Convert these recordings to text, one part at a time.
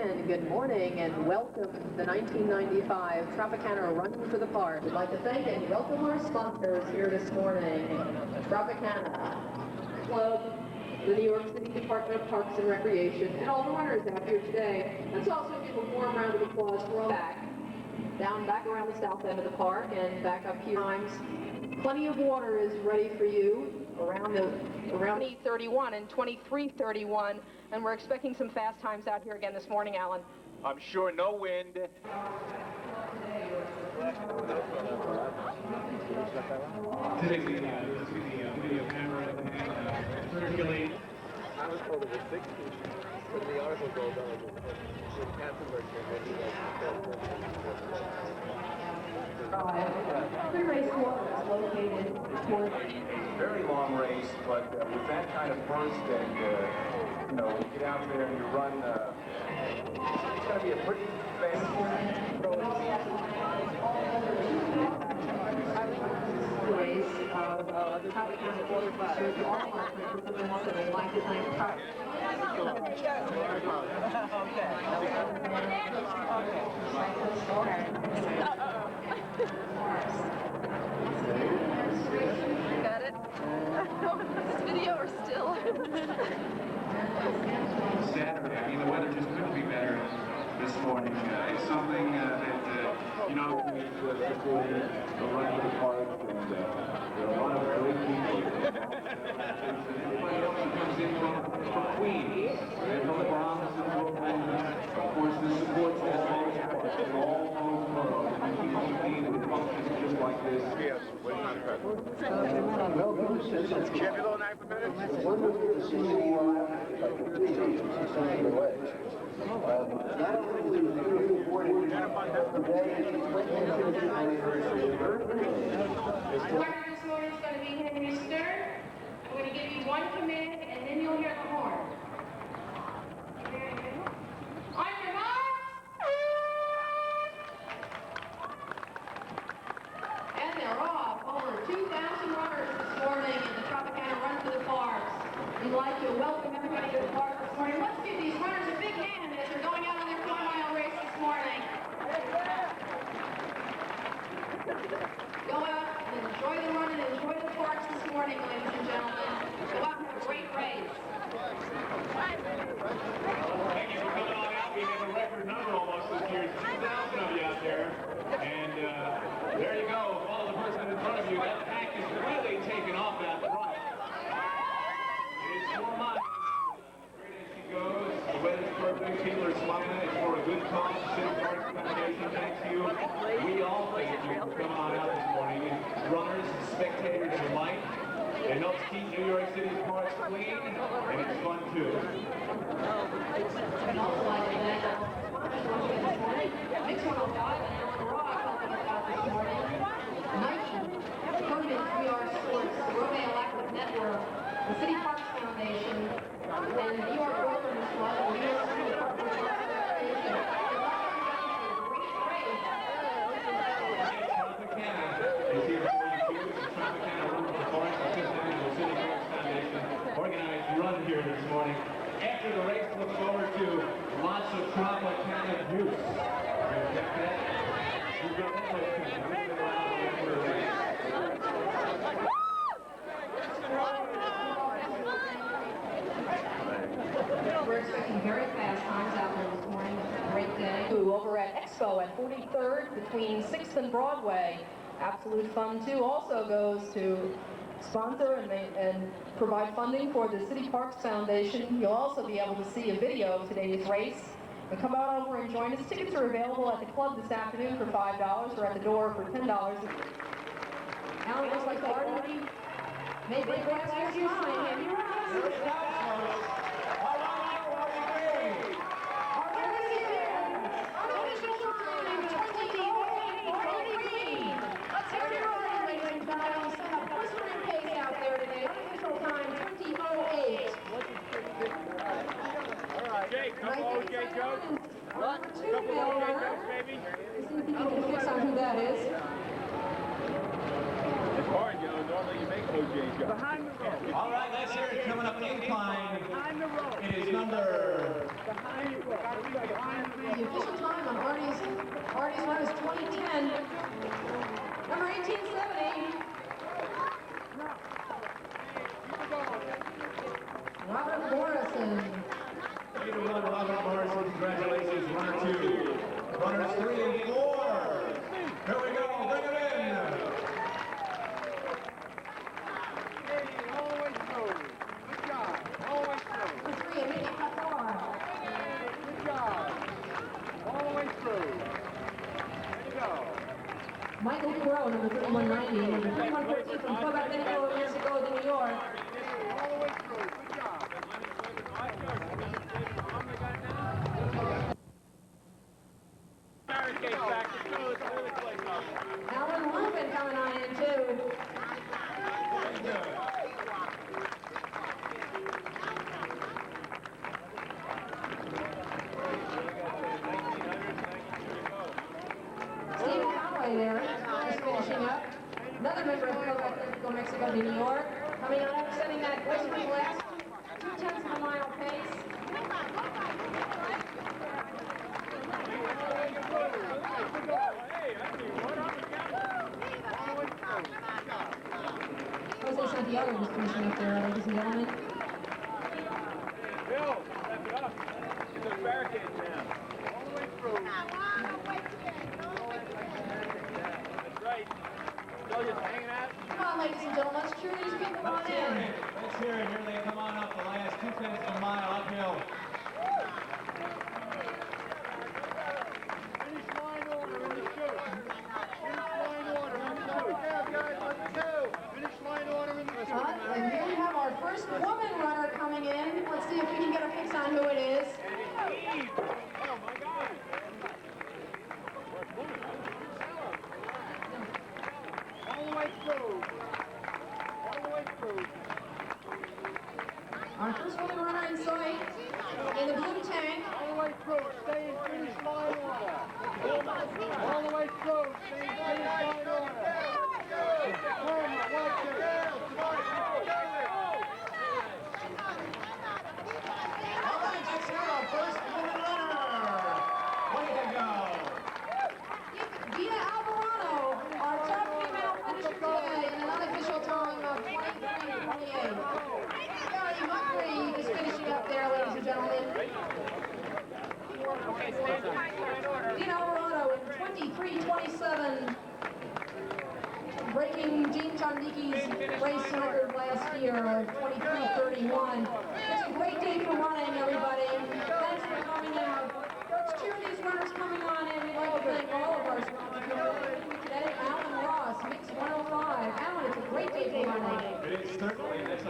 again, good morning and welcome to the 1995 Tropicana Run to the Park. We'd like to thank and welcome our sponsors here this morning. Tropicana Club, the New York City Department of Parks and Recreation, and all the runners out here today. Let's also give a warm round of applause for all back around the south end of the park and back up here. Plenty of water is ready for you around 2031 and 2331, and we're expecting some fast times out here again this morning, Alan. I'm sure no wind. Today's the video camera and circulate. I was told it was 60. When the article goes on, the Katzenberg The race water is located toward Very long race, but with that kind of burst and, you know, you get out there and you run, it's going to be a pretty fast ways of Tropicana water features all our participants, and I'd like to thank Got it? This video or still? Saturday. I mean, the weather just couldn't be better this morning. It's something that, you know, the run to the park, and there are a lot of great people. everybody else who comes in from Queens and from the Bronx and Brooklyn. Of course, the support staff all over the world. And we keep on being in functions just like this. Yes, wait on that. Can't be low 9 per minute? Partner this morning is going to be Henry Stern. I'm going to give you one command, and then you'll hear the horn. On your mark. And they're off. Over 2,000 runners this morning in the Tropicana Run to the Parks. We'd like to welcome everybody to the park this morning. Let's give these runners a big hand as they're going out on their 4-mile race this morning. Go out and enjoy the run and enjoy the parks this morning, ladies and gentlemen. Go out and have a great race. Thank you for coming on out. We have a record number almost this year. 2,000 of you out there. And there you go. Follow the person in front of you. That pack is really taking off out front. It's 4 miles. Great as she goes. The weather's perfect. People are smiling. It's for a good cause. City Parks Foundation thanks you. We all thank you for coming on out this morning. Runners, spectators alike. It helps keep New York City's parks clean, and it's fun too. I'd also like to thank our sponsors this morning. Mix 105 and Aaron Rock helping us out this morning. Nike, Covenant 3R Sports, the Romeo Active Network, the City Parks Foundation, and the New York Wilderness Club, and the New York City Department of Parks and Recreation. Tropicana is here for you too. It's the Tropicana Run to the Park, the 5th Annual City Parks Foundation organized run here this morning. After the race, look forward to lots of Tropicana juice. You've got all those things. We're expecting very fast times out there this morning. It's a great day. Over at Expo at 43rd between 6th and Broadway. Absolute fun too. Also goes to sponsor and provide funding for the City Parks Foundation. You'll also be able to see a video of today's race. And come out over and join us. Tickets are available at the club this afternoon for $5 or at the door for $10. Alan, looks like the already made big breaks last year's time. Have you heard this? Jake, couple OJ jokes. What? Couple OJ jokes, baby. See if you can fix on who that is. It's hard, you know. Normally you make OJ jokes. Behind the row. All right, let's hear it coming up the incline. Behind the row. It is number Behind the row. Artie's run is 2010. Number 1870. Robert Morrison. Way to run, Robert Morrison. Congratulations, runner 2. Runners 3 and 4. Here we go, bring them in. All the way through. Good job. All the way through. Number 3, Mickey Qatar. Good job. All the way through. There you go. Michael Crow, number 3190. Number 3114 from Quebec, Mexico to New York. All the way through. Good job. Alan Lupin coming on in too. Steve Conway there, just finishing up. Another member of Mexico to New York. Coming on up, setting that western last 2/10 of a mile pace. Jose Santiago was finishing up there, ladies and gentlemen. Bill, step it up. It's a barricade now. All the way through. That's right. Still just hanging out. Come on, ladies and gentlemen, let's cheer these people on in. Let's hear it. Here they come on up the last 2/10 of a mile uphill. Finish line order in the chute. Finish line order in the chute. Yeah, guys, let's go. Finish line order in the chute. And here we have our first woman runner coming in. Let's see if we can get a fix on who it is. Oh, my God. All the way through. All the way through. Our first woman runner in sight in the blue tank. All the way through. Stay in finish line order. All the way through. Stay in finish line order. Come, watch it. All right, let's hear our first woman runner. Way to go. Dina Alborano, our top female finisher today in an unofficial time of 23:28. Gary Humphrey is finishing up there, ladies and gentlemen. Dina Alborano in 23:27, breaking Jean Chandiki's race record last year of 23:31. It's a great day for running, everybody. Thanks for coming out. Let's cheer these runners coming on in. We'd like to thank all of our sponsors today. Alan Ross, Mix 105. Alan, it's a great day for running. It is certainly, that's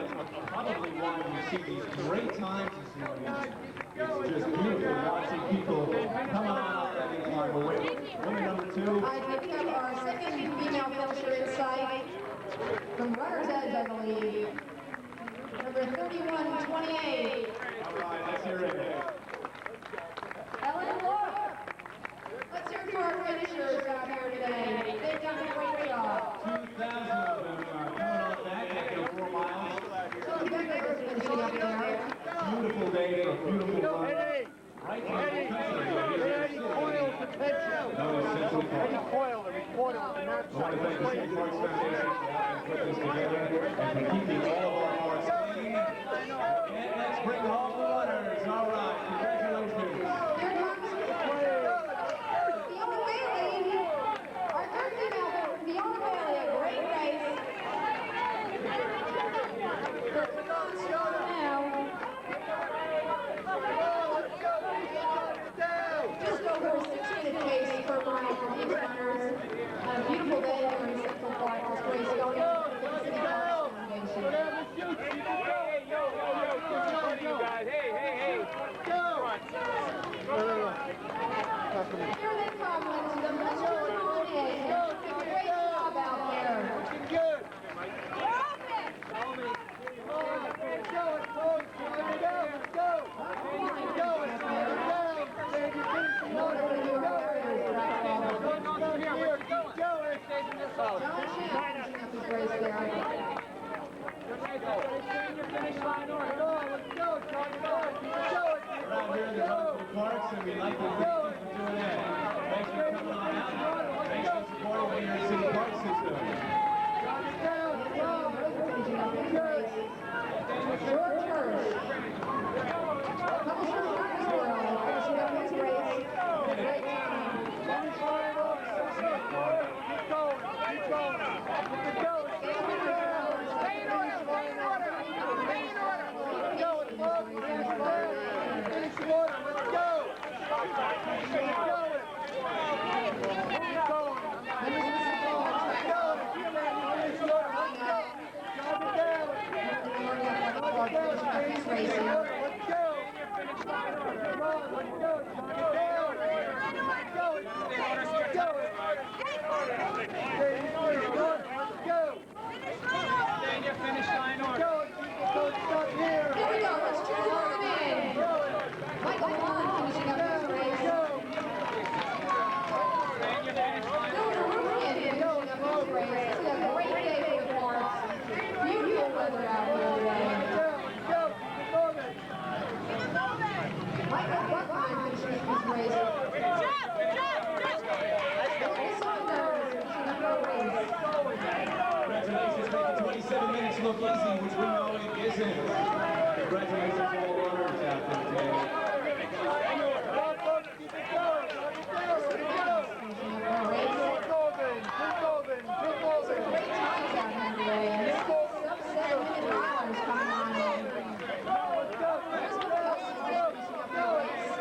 probably why you see these great times this morning. It's just beautiful watching people come on out at the time. Woman number 2. I picked up our second female finisher in sight from Runner's Edge, I believe. Number 3128. All right, let's hear it. Ellen Look. Let's hear it for our finishers out here today. They've done a great job. 2,000 of them coming on back after 4 miles. So Becker's finishing up there. Beautiful day, a beautiful run. Eddie! Right to the Eddie! center of Eddie Coyle's attention! No, it's Central Park. Eddie Coyle, the reporter on the North I want to Side. thank the St. Mark's Foundation for helping put this together and for keeping all of our hearts clean. And let's bring all the runners. All right, congratulations. Here comes Fiona Bailey. Our third female, Fiona Bailey, a great race. They're on strong now. Just over 6-minute pace per mile for these runners. A beautiful day here in Central Park. This race going on to the City Parks Foundation. Whatever shoots, you can go. Hey, yo, good job, you guys. parks, and we'd like to thank you for doing that. Thanks for coming on out. Thanks for supporting the New York City park system. George Hirsch. Publisher of Runner's World, finishing up his race. Great time. Finish line off. Keep going. Keep going. Keep going. Stay in order. Stay in order. Stay in order. Keep going, folks. Finish line. Finish order. Let's go. Keep going. Keep going. Here we go, let's cheer them in. Michael Vaughn finishing up his race. Silver Rubin finishing up his race. This is a great day for the parks. Beautiful weather out here today. Michael Buckline finishing up his race. Lucas Saunders finishing up her race. Congratulations, making 27 minutes look easy, which we know it isn't. Congratulations to all runners out there today. Great times out here today. And this sub-7-minute milers coming on in. Here's what else is finishing up her race.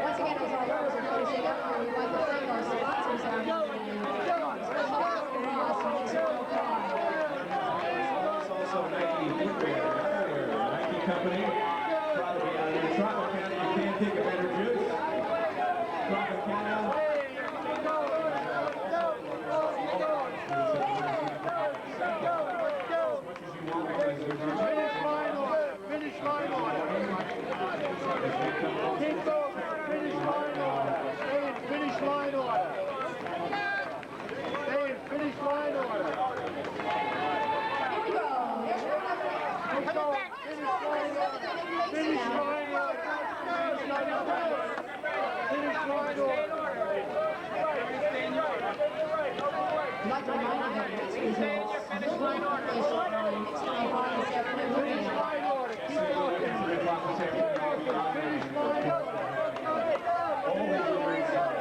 Once again, as our runners are finishing up here, we'd like to thank our sponsors out here today. Especially Mr. Ross and Mr. O'Connor. It's also Nike Footwear, Nike Company. Proud to be out here. Tropicana, you can't think of better juice. Tropicana. Finish line order. Keep going. Finish line order. Stay in finish line order. Stay in finish line order. Here we go. There's one up there. Keep going. Finish line order. Finish line order. Finish line order. I'd like to remind you that race results will be published on mixed time this afternoon. Finish line order. Keep going. Finish line order. Finishing up his race there.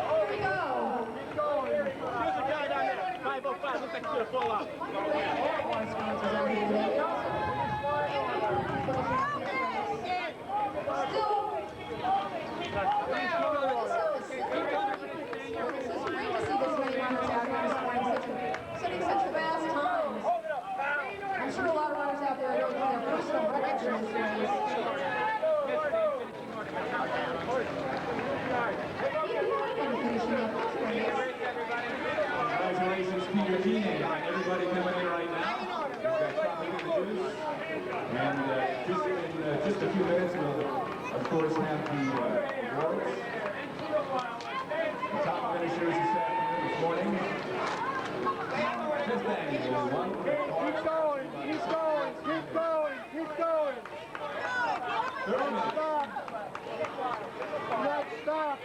Here we go. There's a guy down there. 505. Looks like he's gonna fall out. Our sponsors out here today. Still, it's great to see this many runners out here this morning, setting such fast times. I'm sure a lot of runners out there are going to their personal records in this race. Finishing up his race. Congratulations, Peter Keenan, and everybody coming in right now. We've got Tropicana Juice. And just a few minutes, we'll, of course, have the awards. The top finishers this morning. Fifth annual one. Keep going. Keep going. Keep going. Keep going. 30 minutes. Stop. Not stop.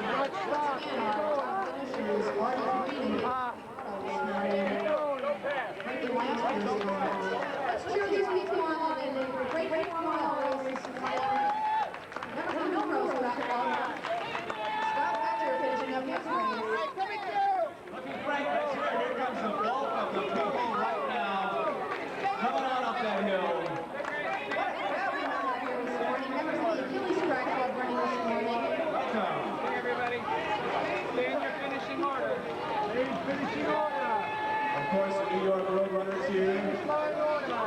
Not stop. Keep going. Finishers, Marty Green, Keep going. making last year's results. Let's cheer these people on in the great 4-mile races. Members of Milrose Track Club. Scott Fetcher finishing up his race. Looking Frank Fetcher, here comes the bulk of the people right now. Coming on up that hill. Members of the Achilles Track Club running this morning. Welcome. Everybody, stay in your finishing order. Stay in finishing order. Of course, the New York Road Runners here. Finish line order.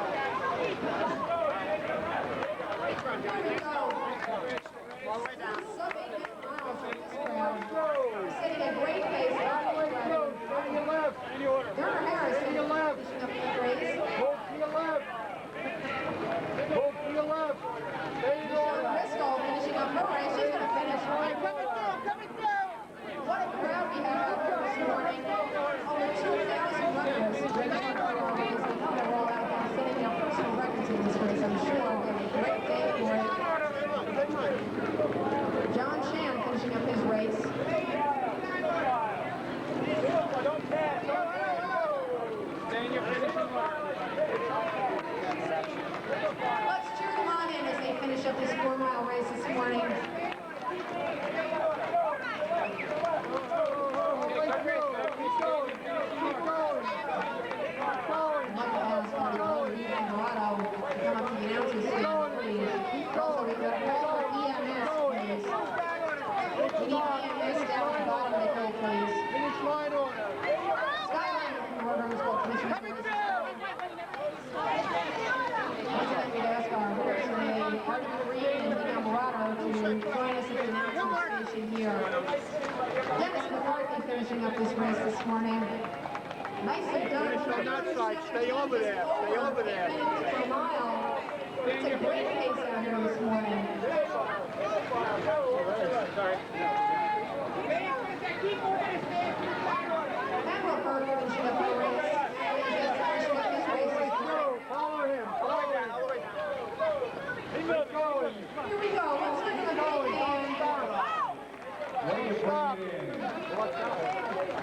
up this 4-mile race this morning. Dina Alborano to join us at the announcement station here. Dennis McCarthy finishing up this race this morning. Nicely done. Finish on that side. Stay over there. Stay over there. Per mile. It's a great pace out here this morning. Pamela Burke finishing up her race. Follow him. Follow him. Keep it going. Here we go. Let's look at the big Way to bring it in.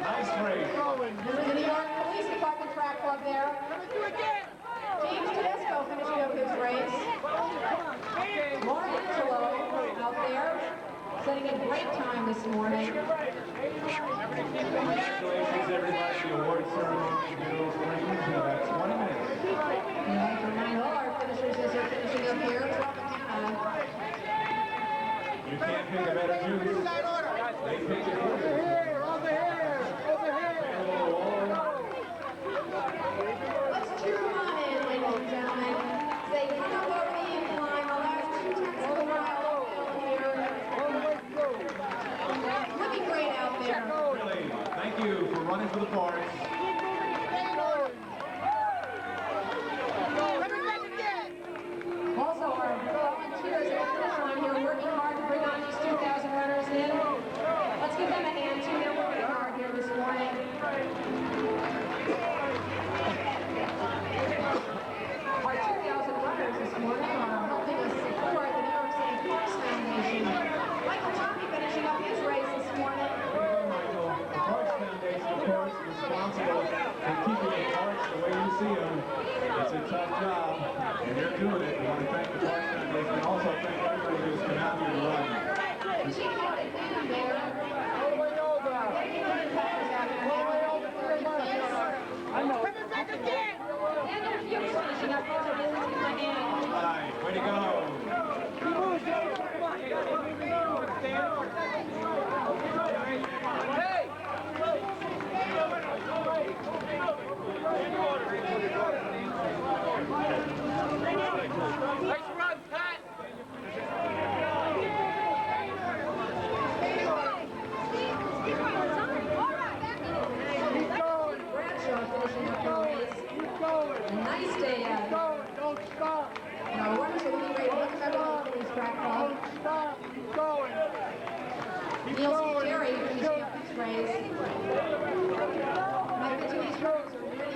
Nice race. This is the New York Police Department track club there. James Tedesco finishing up his race. Lauren Angelo out there, setting a great time this morning. Congratulations, everybody. The award ceremony begins in about 20 minutes. And all our finishers as they're finishing up here, Tropicana. You can't pick a better juice. They pick it for you. Let's cheer them on in, ladies and gentlemen. They come up over the incline, the last 2/10 of a mile uphill here. Looking great out there. Really, thank you for running for the parts. Also, our volunteers at the finish line here working hard to bring on these 2,000 runners in. Let's give them a hand too. They're working hard here this morning. Our 2,000 runners this morning are helping us support the New York City Parks Foundation. Michael Toppy finishing up his race this morning. Michael, the Parks Foundation, of course, is responsible for keeping the parks the way you see them. It's a tough job, and they're doing it. We want to thank the Parks Foundation and also thank everybody who's come out here to run. Chief Martin Newman there. All the way over. I know. Daniel Hughes finishing up his race with my hand. All right, way to go. Nice run, Pat. Bradshaw finishing up her race. Keep going. A nice day out Keep here. going. Don't stop. Our runners are looking great. Look at the police track club. Don't stop. Keep going. Keep Neil going. Terry finishing up his race. My these runners are really good.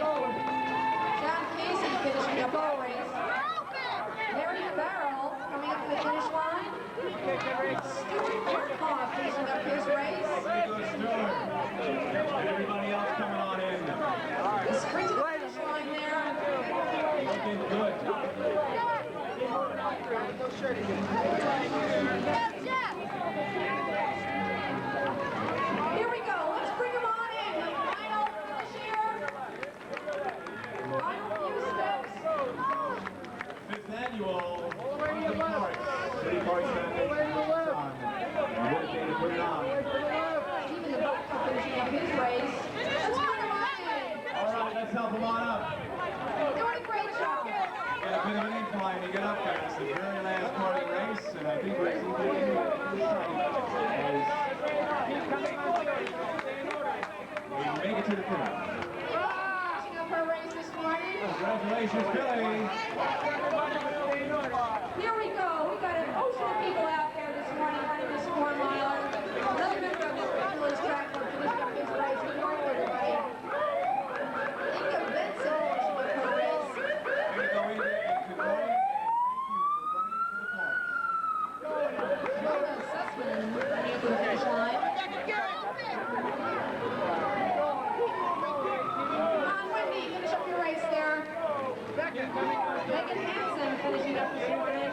John Casey finishing up her race. Mary Farrell coming up to the finish line. Stuart Markov finishing up his race. Way to go, Stuart. And everybody else coming on in. The sprint to the finish line there. Looking good. Here we go. Let's bring them on in. The final finish here. Final few steps. Fifth annual Run the Parks. City Parks Foundation. And what a day to put it on. Stephen the boat finishing up his race. Let's bring them on in. All right, let's help them on up. Doing a great job. Got a bit of an incline to get up there. It's the very last part of the race, and I think we're seeing we make it to the finish. Finishing up her race this morning. Congratulations, Billy. Here we go. We got an ocean of people out there this morning running this 4-miler. Another member of this fabulous track club finishing up his race. Good morning, everybody. Inga Benson finishing up her race. Way to go, Inga, and good morning, and thank you for running for the parks. Lola Sussman running up to the finish line. Come on, Wendy, finish up your race there. Megan Hansen finishing up this morning.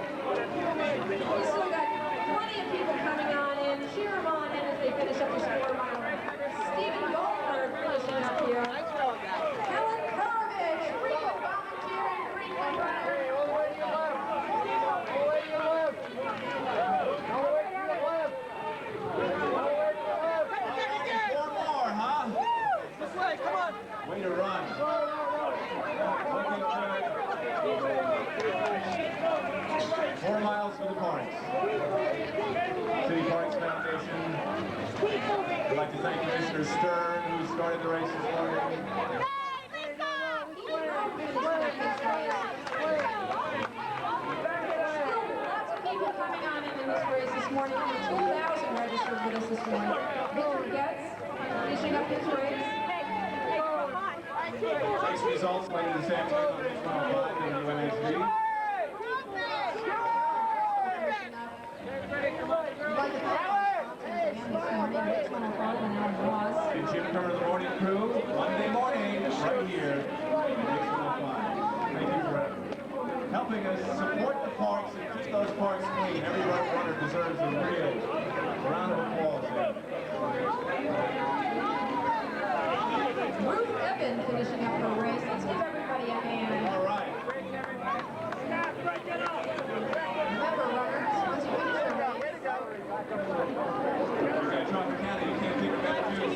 miles for the parks. City Parks Foundation. I'd like to thank Commissioner Stern, who started the race this morning. Lots of people coming on in this race this morning. Over 2,000 registered with us this morning. Victor Getz finishing up his race. Race results later this afternoon on News 105 and UNHD. And Jim Kerr of the morning crew, Monday morning, right here, on News 105. Thank you for helping us support the parks and keep those parks clean. Every road runner deserves a real round of applause there. Ruth Evan finishing up her race. Let's give everybody a hand. All right. Remember, runners, once you finish your race, Okay, Tropicana, you can't take a better juice.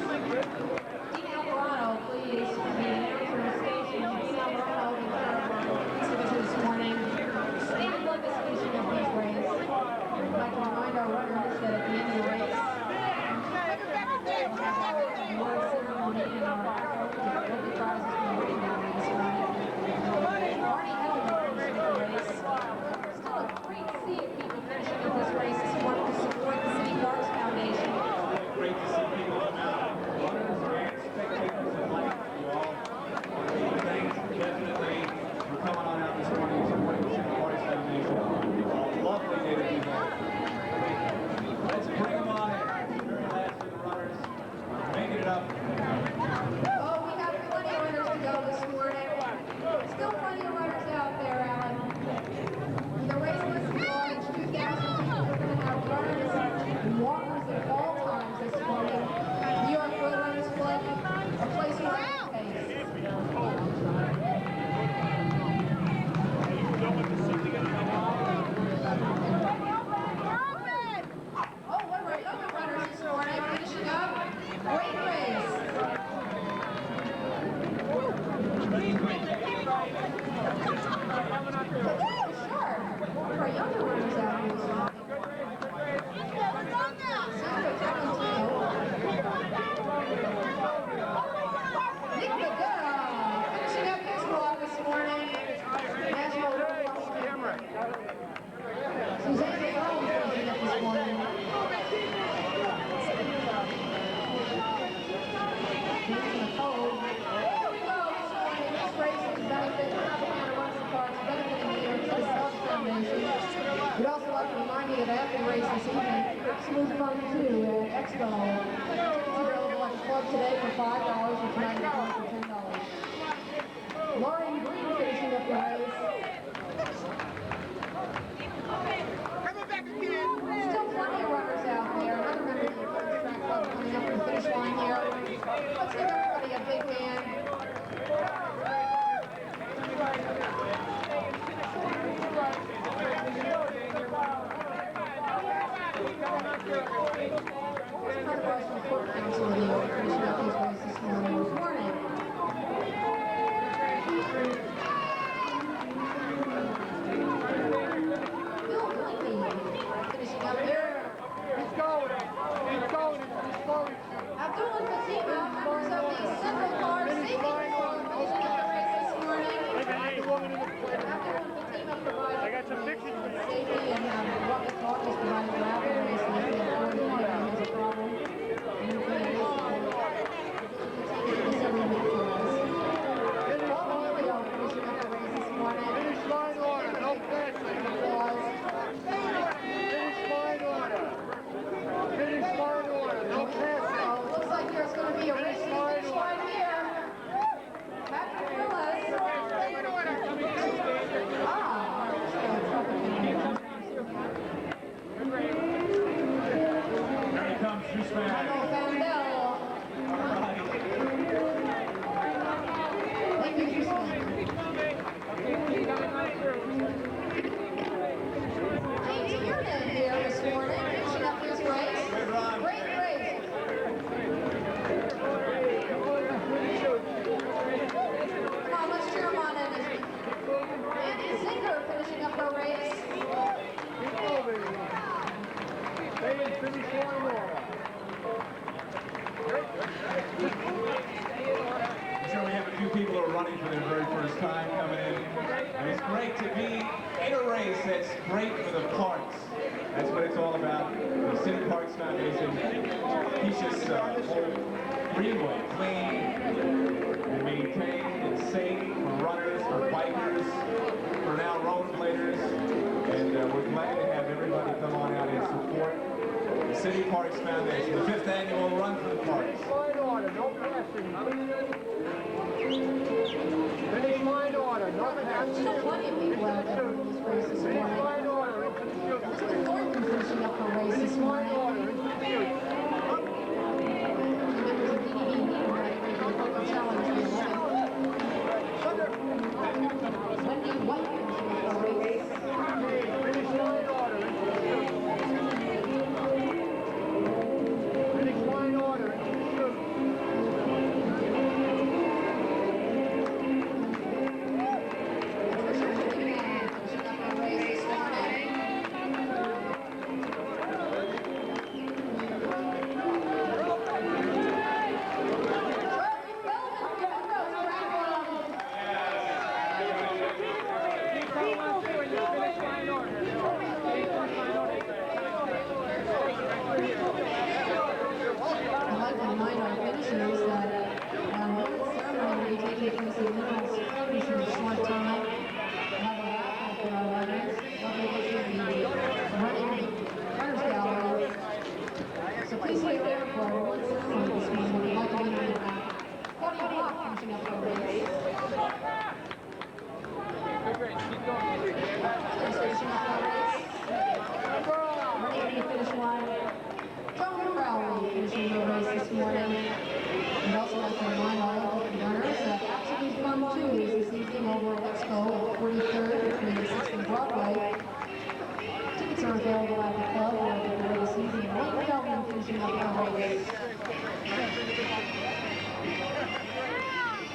Dina Alborano, please, the announcer of the station. Dina Alborano exhibition this morning. David Lucas finishing up his race. I'd like to remind our runners that at the end of the race, award ceremony and our rugby prizes will be written down this morning. Barney Edelman finishing up the race. Still a great sea of people finishing up this race this morning to support the City Parks Foundation. Great to see people come out. Runners and spectators alike. You all want to thank definitely for coming on out this morning and supporting the City Parks Foundation. A lovely day to be home. Let's bring them on in. Very last for the runners. Making it up. Oh, we have plenty of runners to go this morning. Still plenty of runners out there, Alan. The race was large, 2,000 people. We're going to have runners and walkers at all times this morning. New York Road Runners Club, a place where I pace. Oh, what were other runners this morning finishing up? Great race. Oh, sure. One of our younger runners out here this morning. Sandra Tolentino. Nick Magura finishing up his walk this morning. National Road Walk. Suzanne Jerome finishing up this morning. Nancy Nicole. Here we go this morning. This race is benefit Tropicana Runs the Parks, benefiting the NYRRC Tropicana Foundation. We'd also like to remind you that after the race this evening, Smooth Fun 2 at Expo. Tickets available at the club today for $5 and tonight at the club for $10. Lauren Green finishing up the race. Still plenty of runners out there. Another member of the Parks Track Club coming up to the finish line here. Let's give everybody a big hand. Here's Fred Ross from Court Council of New York finishing up his race this morning. Good morning. Bill Blaney finishing up there. He's going. He's going. Abdul and Fatima, members of the Central Car Safety Club, finishing up the race this morning. Abdul and Fatima provided I got some pictures for you. safety and rocket talk is provided for after the race. And if you have a problem, you can this every week for us. Paul Emilio finishing up the race this morning. Finish line order. No passing. Applause. Finish line order. Finish line order. No passing. Oh, it looks like there's going to be a race finish line here. Patrick Willis. Here he comes, Juiceman. Michael Vandell. Thank you, Jusman. James Kiernan here this morning, finishing up his race. Great race. Come on, let's cheer him on in. Andy Zinger finishing up our race. Finish line order. I'm sure we have a few people who are running for their very first time coming in. And it's great to be in a race that's great for the parks. That's what it's all about. The City Parks Foundation keeps this whole greenway clean and maintained and safe for runners, for bikers, for now rollerbladers. And we're glad to have everybody come on out and support the City Parks Foundation, the 5th annual Run for the Parks. Line order, no passing. Finish line order, no passing. Still plenty of people out there for this race this Finish morning. line order, into the chute. Elizabeth Thornton finishing up her race this Finish line morning. order, into the chute. Members of DDB meeting ready for the local challenge for the 11th. Wendy White finishing up her race. Finish line order, into the chute. Finish line order, into the chute. Finishing up her race this morning. I'd like to remind our finishers that the ceremony will be taking place in the middle of in a short time. We'll have a wrap for our runners. Lovely picture of the runners gallery. So please stay there for our one ceremony this morning. We'd like to be on the back. Claudia Block finishing up our race. Others finishing up our race. Ready to finish line. Joan Crowley finishing the race this morning. We'd also like to remind all of the runners that Absolute Fun 2 is this evening over at Expo at 43rd between 6th and Broadway. Tickets are available at the club or at the door this evening. Wayne Kelvin finishing up our race.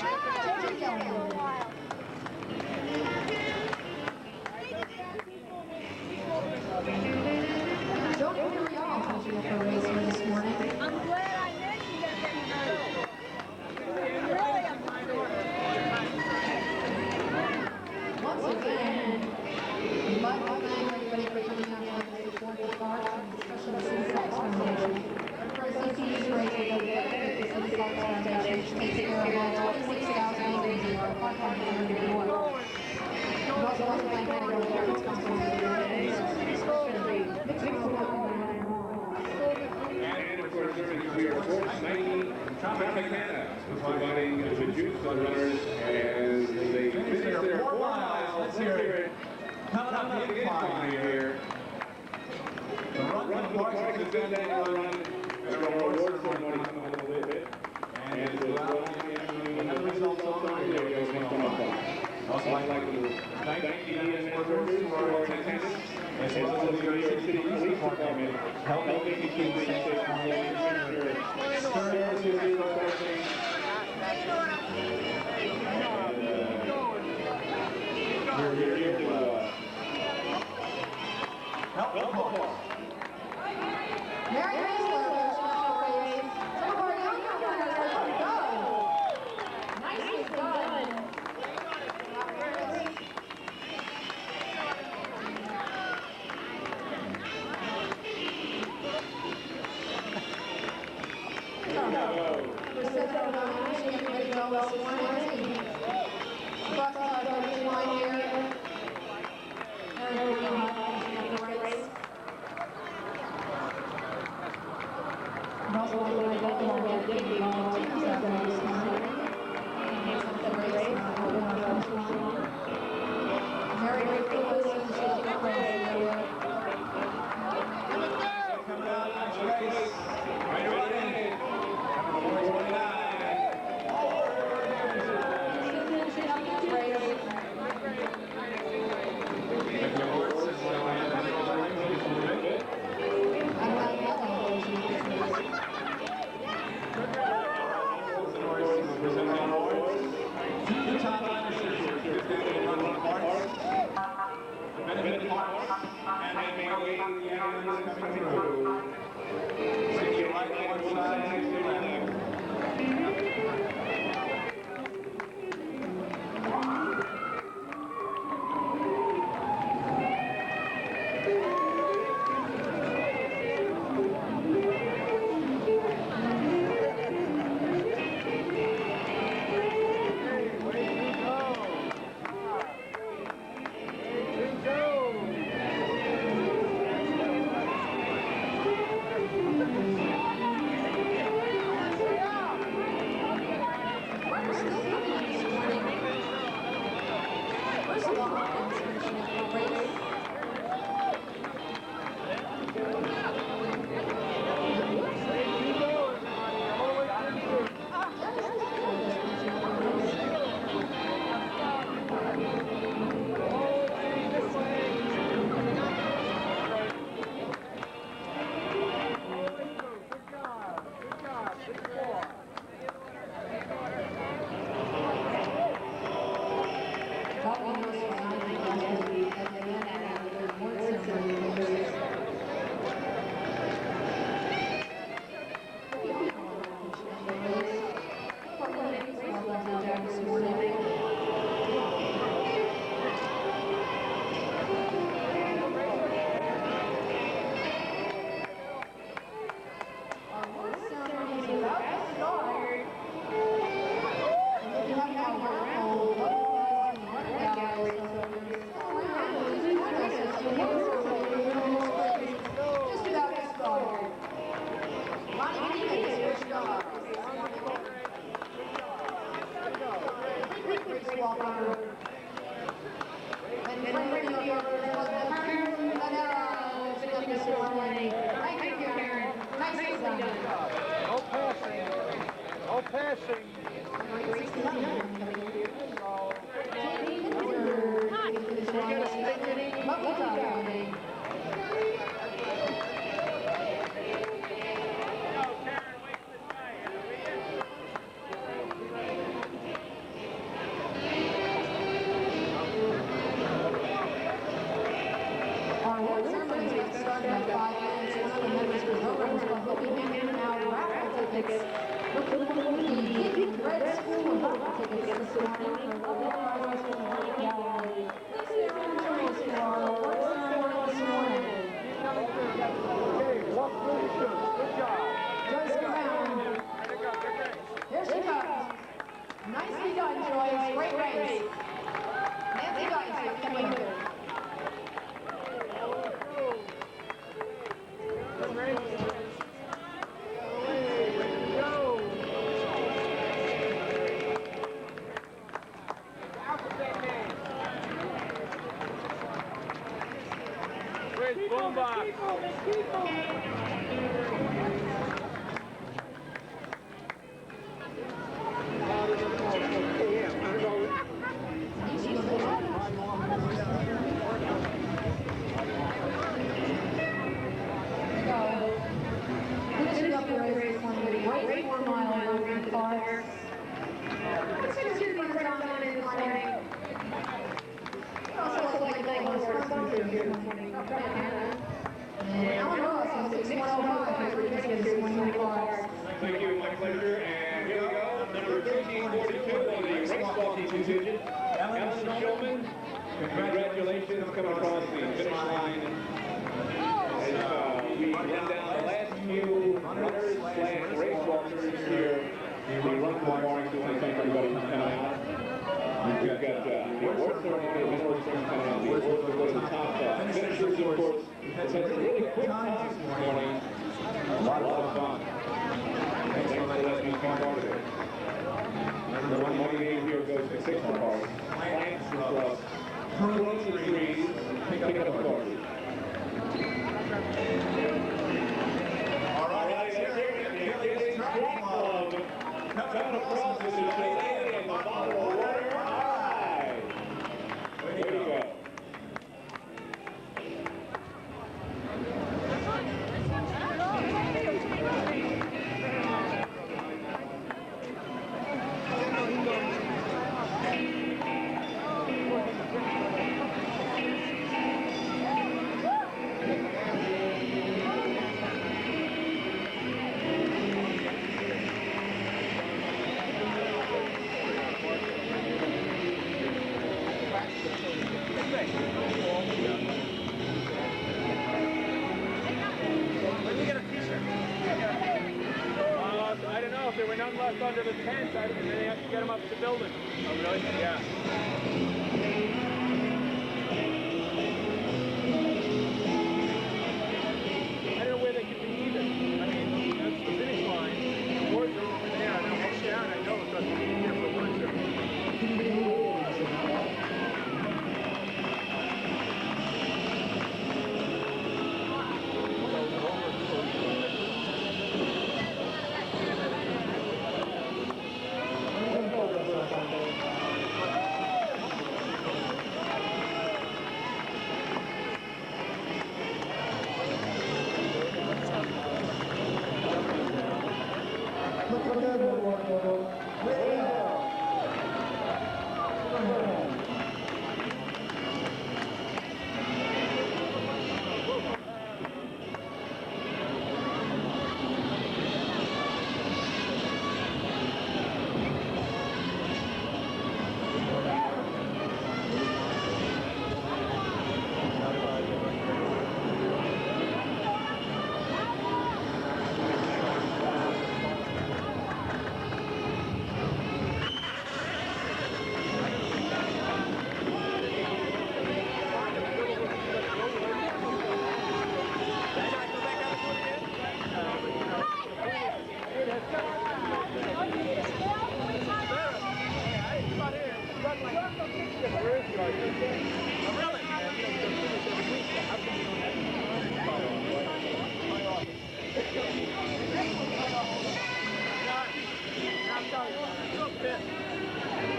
J.J. Kelvin. Jody Villarreal finishing up her race here this morning. I'm glad I mentioned it. Really, I'm Once again, we'd like to thank everybody for coming out here to support the parks and especially the City Parks Foundation. Proceeds from this race will go to benefit the City Parks Foundation, which takes care of about 26,000 acres in our park community in North. We'd also like to thank all of our parents sponsors for their especially Mixed And of course, during the year 490, Tropicana was providing the juice for the runners as they finish their 4 miles. Let's hear it. Coming up the incline here. The Run for the Parks is the 5th annual run. There's a reward ceremony coming up a little bit. And we'll have the results on the radio next month. Also, I'd like to thank the workers who are in attendance, as well as the New York City Police Department, helping keep things safe on the we're here to help the cause. Mary Hansler finishing up her race. Some of our younger runners are going to go. Nicely done. Number 709 finishing up ready to go this morning. Across the finish line here. Aaron O'Neill finishing up the race. And also want to thank all of our dedicated volunteers out there this morning. Makes up the race on our finish line. Very grateful for this finishing up the race. Coming out next race. Right in. Number 429. Finishing up this race. If your horse is going to land on the right, you can do it. I don't have another finishing up this race. Horse awaiting the ambulance coming through. Sit your right leg to one side, sit your left. No passing. Here she comes. Nicely done, Joyce. Great race. Nancy Dice coming through. Where's Boombox? Finishing up the race this morning, great 4 mile over the parks. Let's just see what's going on in this morning. Also, like to thank our sponsors here this morning. And Alan Ross on 6105 for tickets this morning in the parks. Thank you, my pleasure. And here we go, number 1342 on the race walking contingent. Ellen Shulman, congratulations coming across the finish line. As we run down the last few runners / race walkers here, the run for morning, so I want to thank everybody for coming out. We've got the awards ceremony, the awards ceremony coming out. The awards will go to the top finishers, of course. We've had some really quick times this morning. A lot of fun. Thanks for letting me be part of it. The one money game here goes to 6 cars. Plants across pruning the trees, picking up cars. All right, here's Track Club coming across this Chile and the bottle of water. All right. There you go. just under the tent, and then they have to get them up to the building. Oh, really? Yeah. I don't know where they could be either. I mean, that's the finish line. The boards are over there, and I'll look down, I know because we'll be here for a bunch of...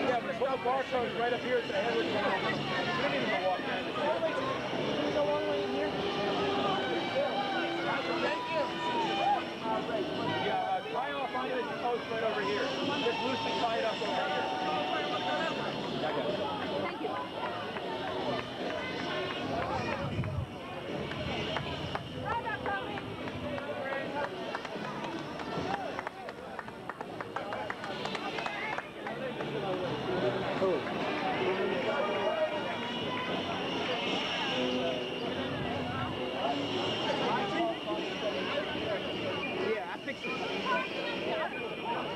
Yeah, but the barcode's right up here at the head of the tunnel. You don't need to walk down the hill. Can we go one way in here? Thank you. Yeah, tie off onto this post right over here. Just loosely tie it up over here. I got it. Thank you. Yeah, I fixed it.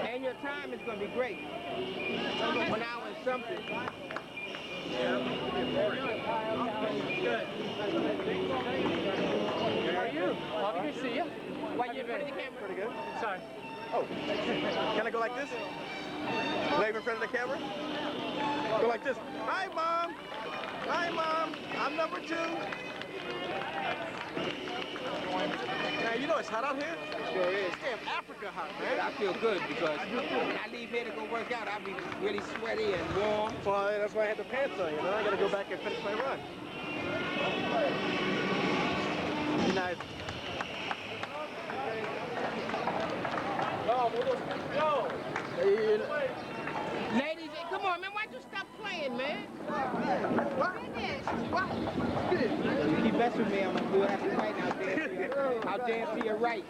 And your time is going to be great. 1 hour and something. Good. How are you? Happy to see you. Why you in front of the camera? Pretty good. Sorry. Oh, can I go like this? Wave in front of the camera? Go like this. Hi, Mom. Hi, Mom. I'm number 2. Now, you know it's hot out here? Sure is. Damn, Africa hot, man. I feel good because when I leave here to go work out, I'll be really sweaty and warm. Well, that's why I had the pants on, you know? I got to go back and finish my run. Be nice. Ladies, come on, man. Why'd you stop playing, man? You keep messing with me, I'm gonna do it after right now. I'll dance to your right.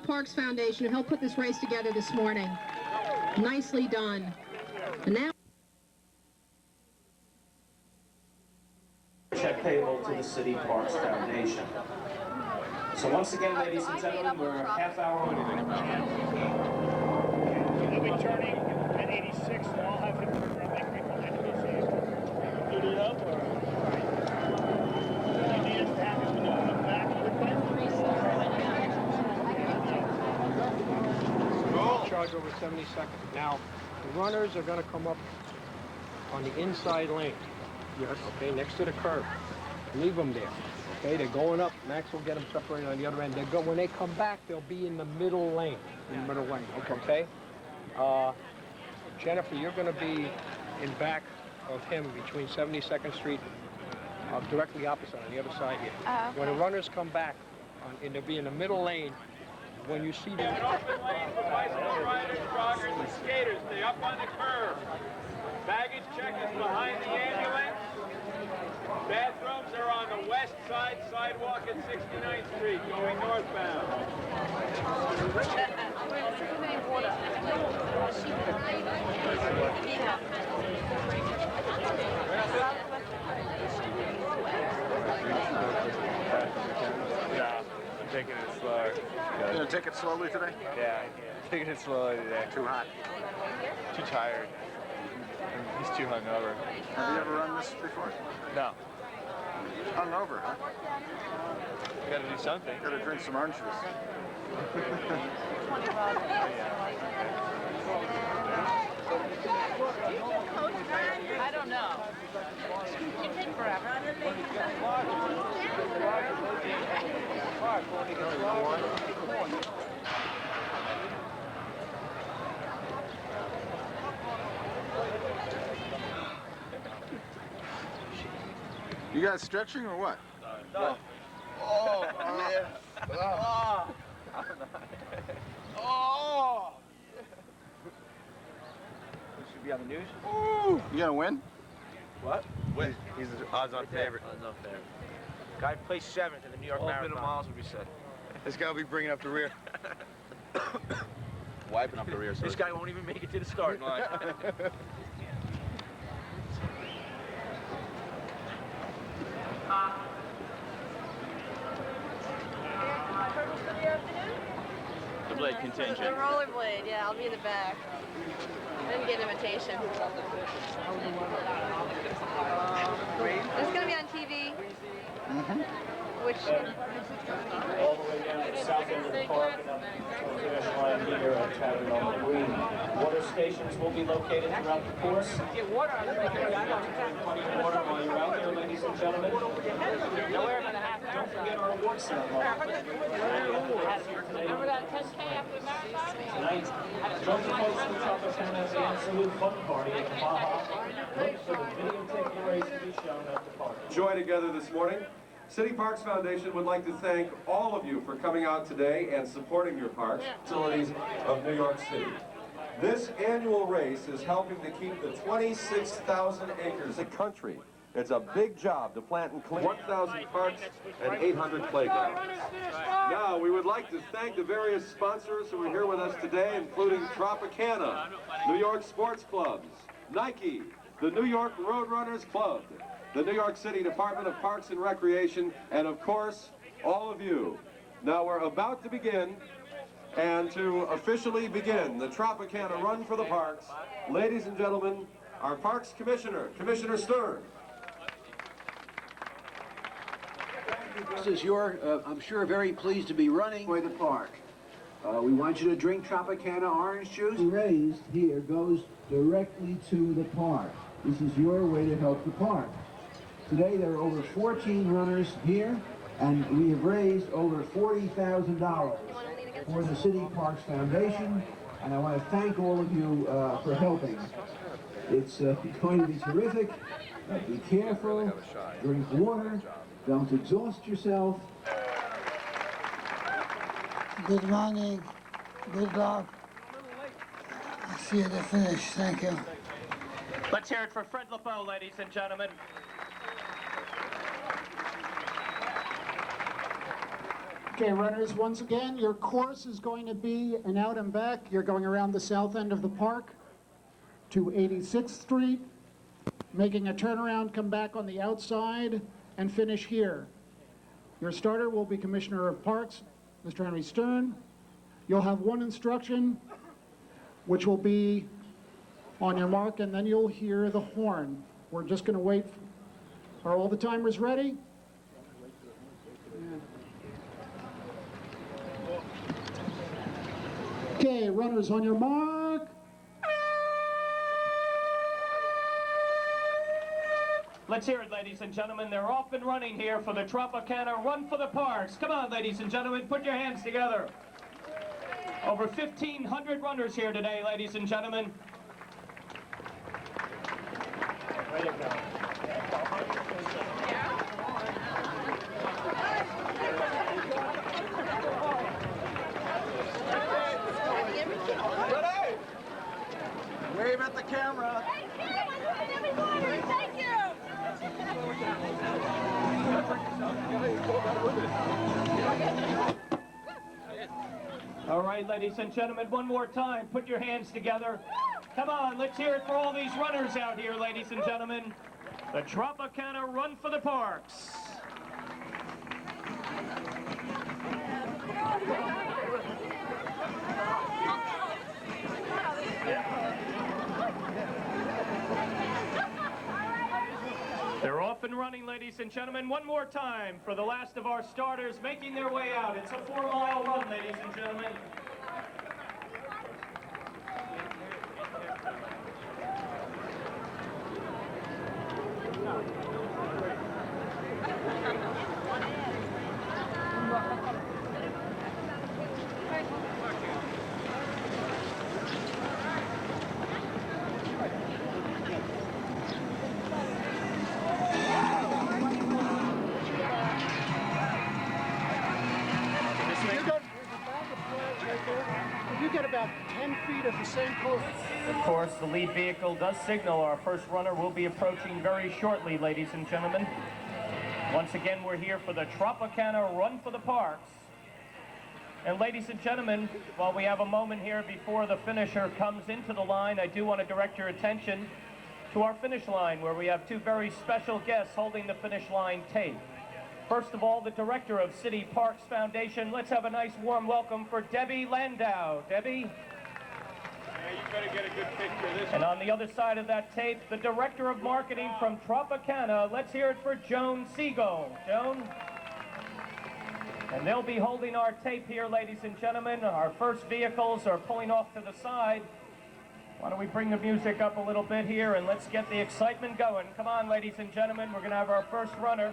Parks Foundation, who helped put this race together this morning. Nicely done. And now check payable to the City Parks Foundation. So once again, ladies and gentlemen, we're a half hour away. They'll be turning at 86, so I'll have him turn around like people at the Duty it up, or? You need us to have him in the back of the thing? Charge over 70 seconds. Now, the runners are going to come up on the inside lane. Yes. Okay, next to the curb. Leave them there. Okay, they're going up. Max will get them separated on the other end. When they come back, they'll be in the middle lane. In the middle lane, okay. Okay? Jennifer, you're going to be in back of him between 72nd Street, directly opposite on the other side here. Okay. When the runners come back, and they'll be in the middle lane, when you see them... An open lane for bicycle riders, joggers, and skaters. Stay up on the curb. Baggage check is behind the ambulance. Bathrooms are on the west side sidewalk at 69th Street, going northbound. Taking it slow. You gonna take it slowly today? Yeah, taking it slowly today. Too hot. Too tired. He's too hungover. Have you ever run this before? No. Hungover, huh? Gotta do something. Gotta drink some orange juice. I don't know. You take forever. You guys stretching or what? No. Oh, yeah. Oh. This should be on the news. Ooh. You gonna win? What? Win. He's the odds-on favorite. Odds-on favorite. Guy placed 7th in the New York Marathon. Miles would be said. This guy will be bringing up the rear. Wiping up the rear. This guy won't even make it to the starting line. The blade contingent. The rollerblade, yeah, I'll be in the back. I didn't get an invitation. It's gonna be on TV. Which All the way down to the south end of the park and up to the finish line here at Tavern Green. Water stations will be located throughout the course. Get water on the water while you're out there, ladies and gentlemen. Don't forget our award ceremony. remember that 10K after the marathon? Tonight, join the folks from Tropicana as the absolute fun party at the Baja. Look for the videotape race to be shown at the park. Joy together this morning. City Parks Foundation would like to thank all of you for coming out today and supporting your parks, facilities of New York City. This annual race is helping to keep the 26,000 acres of the country. It's a big job to plant and clean 1,000 parks and 800 playgrounds. Now, we would like to thank the various sponsors who are here with us today, including Tropicana, New York Sports Clubs, Nike, the New York Roadrunners Club, the New York City Department of Parks and Recreation, and of course, all of you. Now we're about to begin, and to officially begin the Tropicana Run for the Parks, ladies and gentlemen, our Parks Commissioner, Commissioner Stern. You're, I'm sure, very pleased to be running for the park. We want you to drink Tropicana orange juice. Raised here goes directly to the park. This is your way to help the park. Today there are over 14 runners here, and we have raised over $40,000 for the City Parks Foundation, and I want to thank all of you for helping. It's going to be terrific. Be careful, drink water, don't exhaust yourself. Good morning. Good luck. I'll see you at the finish. Thank you. Let's hear it for Fred LeBeau, ladies and gentlemen. Okay, runners, once again, your course is going to be an out and back. You're going around the south end of the park to 86th Street, making a turnaround, come back on the outside, and finish here. Your starter will be Commissioner of Parks, Mr. Henry Stern. You'll have one instruction, which will be on your mark, and then you'll hear the horn. We're just going to wait. Are all the timers ready? Okay, runners, on your mark. Let's hear it, ladies and gentlemen. They're off and running here for the Tropicana Run for the Parks. Come on, ladies and gentlemen, put your hands together. Over 1,500 runners here today, ladies and gentlemen. Way to go. Ready? Wave at the camera. Thank you. All right, ladies and gentlemen, one more time, put your hands together. Come on, let's hear it for all these runners out here, ladies and gentlemen. The Tropicana Run for the Parks. They're off and running, ladies and gentlemen. One more time for the last of our starters making their way out. It's a 4-mile run, ladies and gentlemen. You get about 10 feet at the same course. Of course, the lead vehicle does signal our first runner will be approaching very shortly, ladies and gentlemen. Once again, we're here for the Tropicana Run for the Parks. And ladies and gentlemen, while we have a moment here before the finisher comes into the line, I do want to direct your attention to our finish line, where we have two very special guests holding the finish line tape. First of all, the director of City Parks Foundation. Let's have a nice warm welcome for Debbie Landau. Debbie? Yeah, you better get a good picture of this. And on the other side of that tape, the director of marketing from Tropicana. Let's hear it for Joan Siegel. Joan? And they'll be holding our tape here, ladies and gentlemen. Our first vehicles are pulling off to the side. Why don't we bring the music up a little bit here and let's get the excitement going. Come on, ladies and gentlemen. We're going to have our first runner.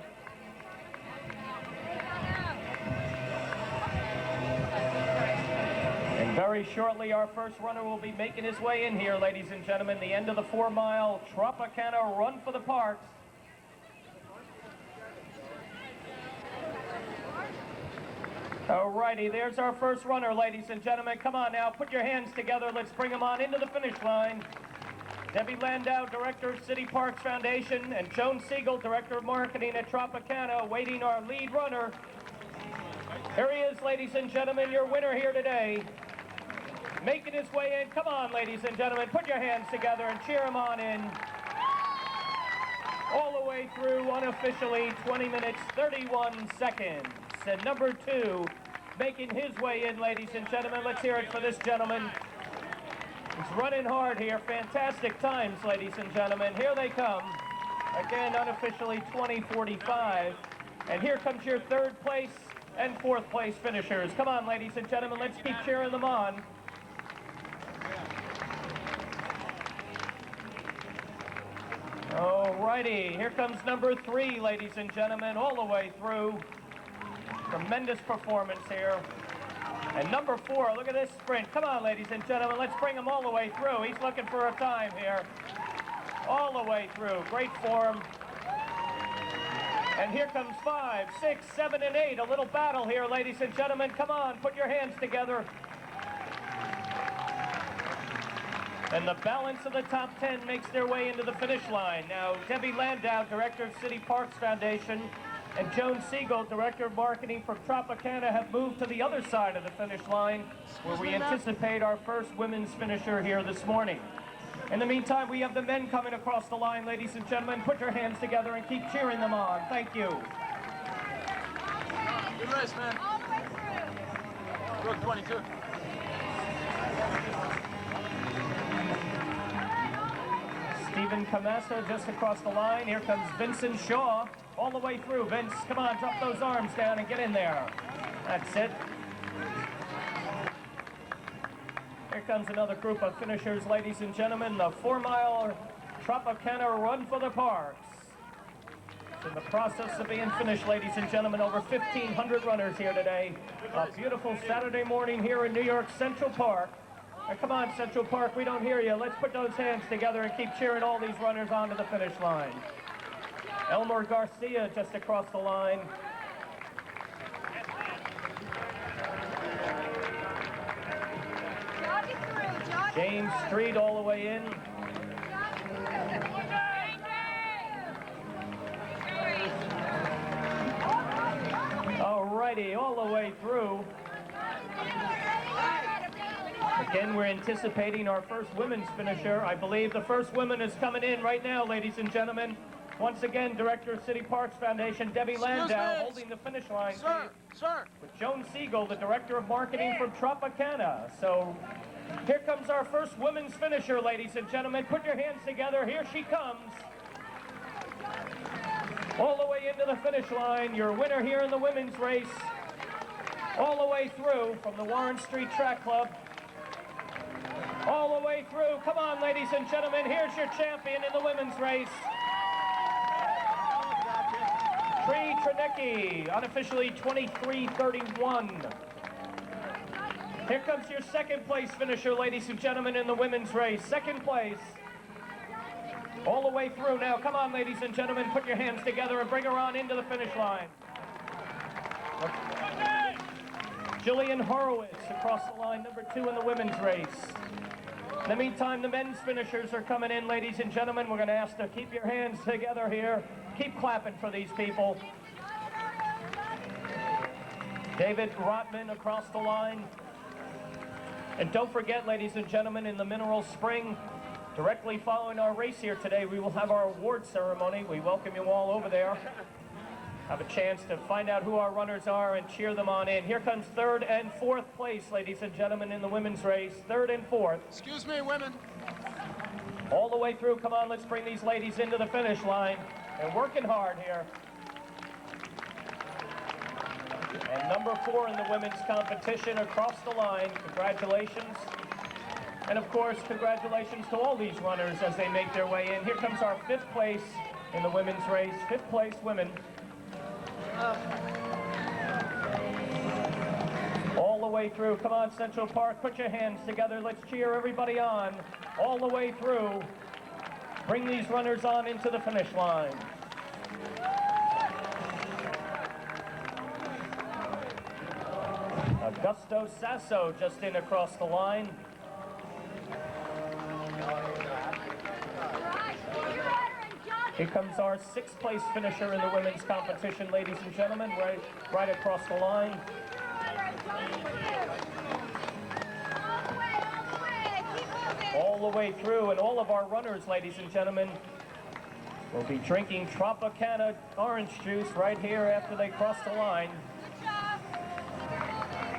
And very shortly, our first runner will be making his way in here, ladies and gentlemen. The end of the 4-mile Tropicana Run for the Parks. Alrighty, there's our first runner, ladies and gentlemen. Come on now, put your hands together. Let's bring them on into the finish line. Debbie Landau, Director of City Parks Foundation, and Joan Siegel, Director of Marketing at Tropicana, awaiting our lead runner. Here he is, ladies and gentlemen, your winner here today. Making his way in. Come on, ladies and gentlemen, put your hands together and cheer him on in. All the way through, unofficially, 20 minutes, 31 seconds. And number 2, making his way in, ladies and gentlemen. Let's hear it for this gentleman. He's running hard here. Fantastic times, ladies and gentlemen. Here they come. Again, unofficially 20:45. And here comes your 3rd place and 4th place finishers. Come on, ladies and gentlemen, let's keep cheering them on. Alrighty, here comes number 3, ladies and gentlemen, all the way through. Tremendous performance here. And number 4, look at this sprint. Come on, ladies and gentlemen, let's bring him all the way through. He's looking for a time here. All the way through, great form. And here comes 5, 6, 7, and 8. A little battle here, ladies and gentlemen. Come on, put your hands together. And the balance of the top 10 makes their way into the finish line. Now, Debbie Landau, Director of City Parks Foundation, and Joan Siegel, Director of Marketing from Tropicana, have moved to the other side of the finish line, where we anticipate our first women's finisher here this morning. In the meantime, we have the men coming across the line, ladies and gentlemen. Put your hands together and keep cheering them on. Thank you. Good race, man. All the way through. Rook 22. Stephen Camassa just across the line. Here comes Vincent Shaw all the way through. Vince, come on, drop those arms down and get in there. That's it. Here comes another group of finishers, ladies and gentlemen. The 4-mile Tropicana Run for the Parks. in the process of being finished, ladies and gentlemen. Over 1,500 runners here today. A beautiful Saturday morning here in New York Central Park. Now, come on, Central Park, we don't hear you. Let's put those hands together and keep cheering all these runners onto the finish line. Elmer Garcia just across the line. James Street all the way in. Alrighty, all the way through. Again, we're anticipating our first women's finisher. I believe the first woman is coming in right now, ladies and gentlemen. Once again, Director of City Parks Foundation, Debbie Landau, holding the finish line. Sir. With Joan Siegel, the Director of Marketing from Tropicana. So here comes our first women's finisher, ladies and gentlemen. Put your hands together. Here she comes. All the way into the finish line. Your winner here in the women's race. All the way through from the Warren Street Track Club. All the way through. Come on, ladies and gentlemen. Here's your champion in the women's race. Tree Trinecki, unofficially 23:31. Here comes your second place finisher, ladies and gentlemen, in the women's race. Second place. All the way through now. Come on, ladies and gentlemen, put your hands together and bring her on into the finish line. Jillian Horowitz across the line, number 2 in the women's race. In the meantime, the men's finishers are coming in, ladies and gentlemen. We're going to ask to keep your hands together here. Keep clapping for these people. David Rotman across the line. And don't forget, ladies and gentlemen, in the Mineral Spring, directly following our race here today, we will have our award ceremony. We welcome you all over there. Have a chance to find out who our runners are and cheer them on in. Here comes 3rd and 4th place, ladies and gentlemen, in the women's race. 3rd and 4th. Excuse me, women. All the way through. Come on, let's bring these ladies into the finish line. They're working hard here. And number 4 in the women's competition across the line. Congratulations. And of course, congratulations to all these runners as they make their way in. Here comes our 5th place in the women's race. 5th place women. All the way through. Come on, Central Park, put your hands together. Let's cheer everybody on. All the way through. Bring these runners on into the finish line. Augusto Sasso just in across the line. Here comes our 6th place finisher in the women's competition, ladies and gentlemen, right across the line. All the way through, and all of our runners, ladies and gentlemen, will be drinking Tropicana orange juice right here after they cross the line.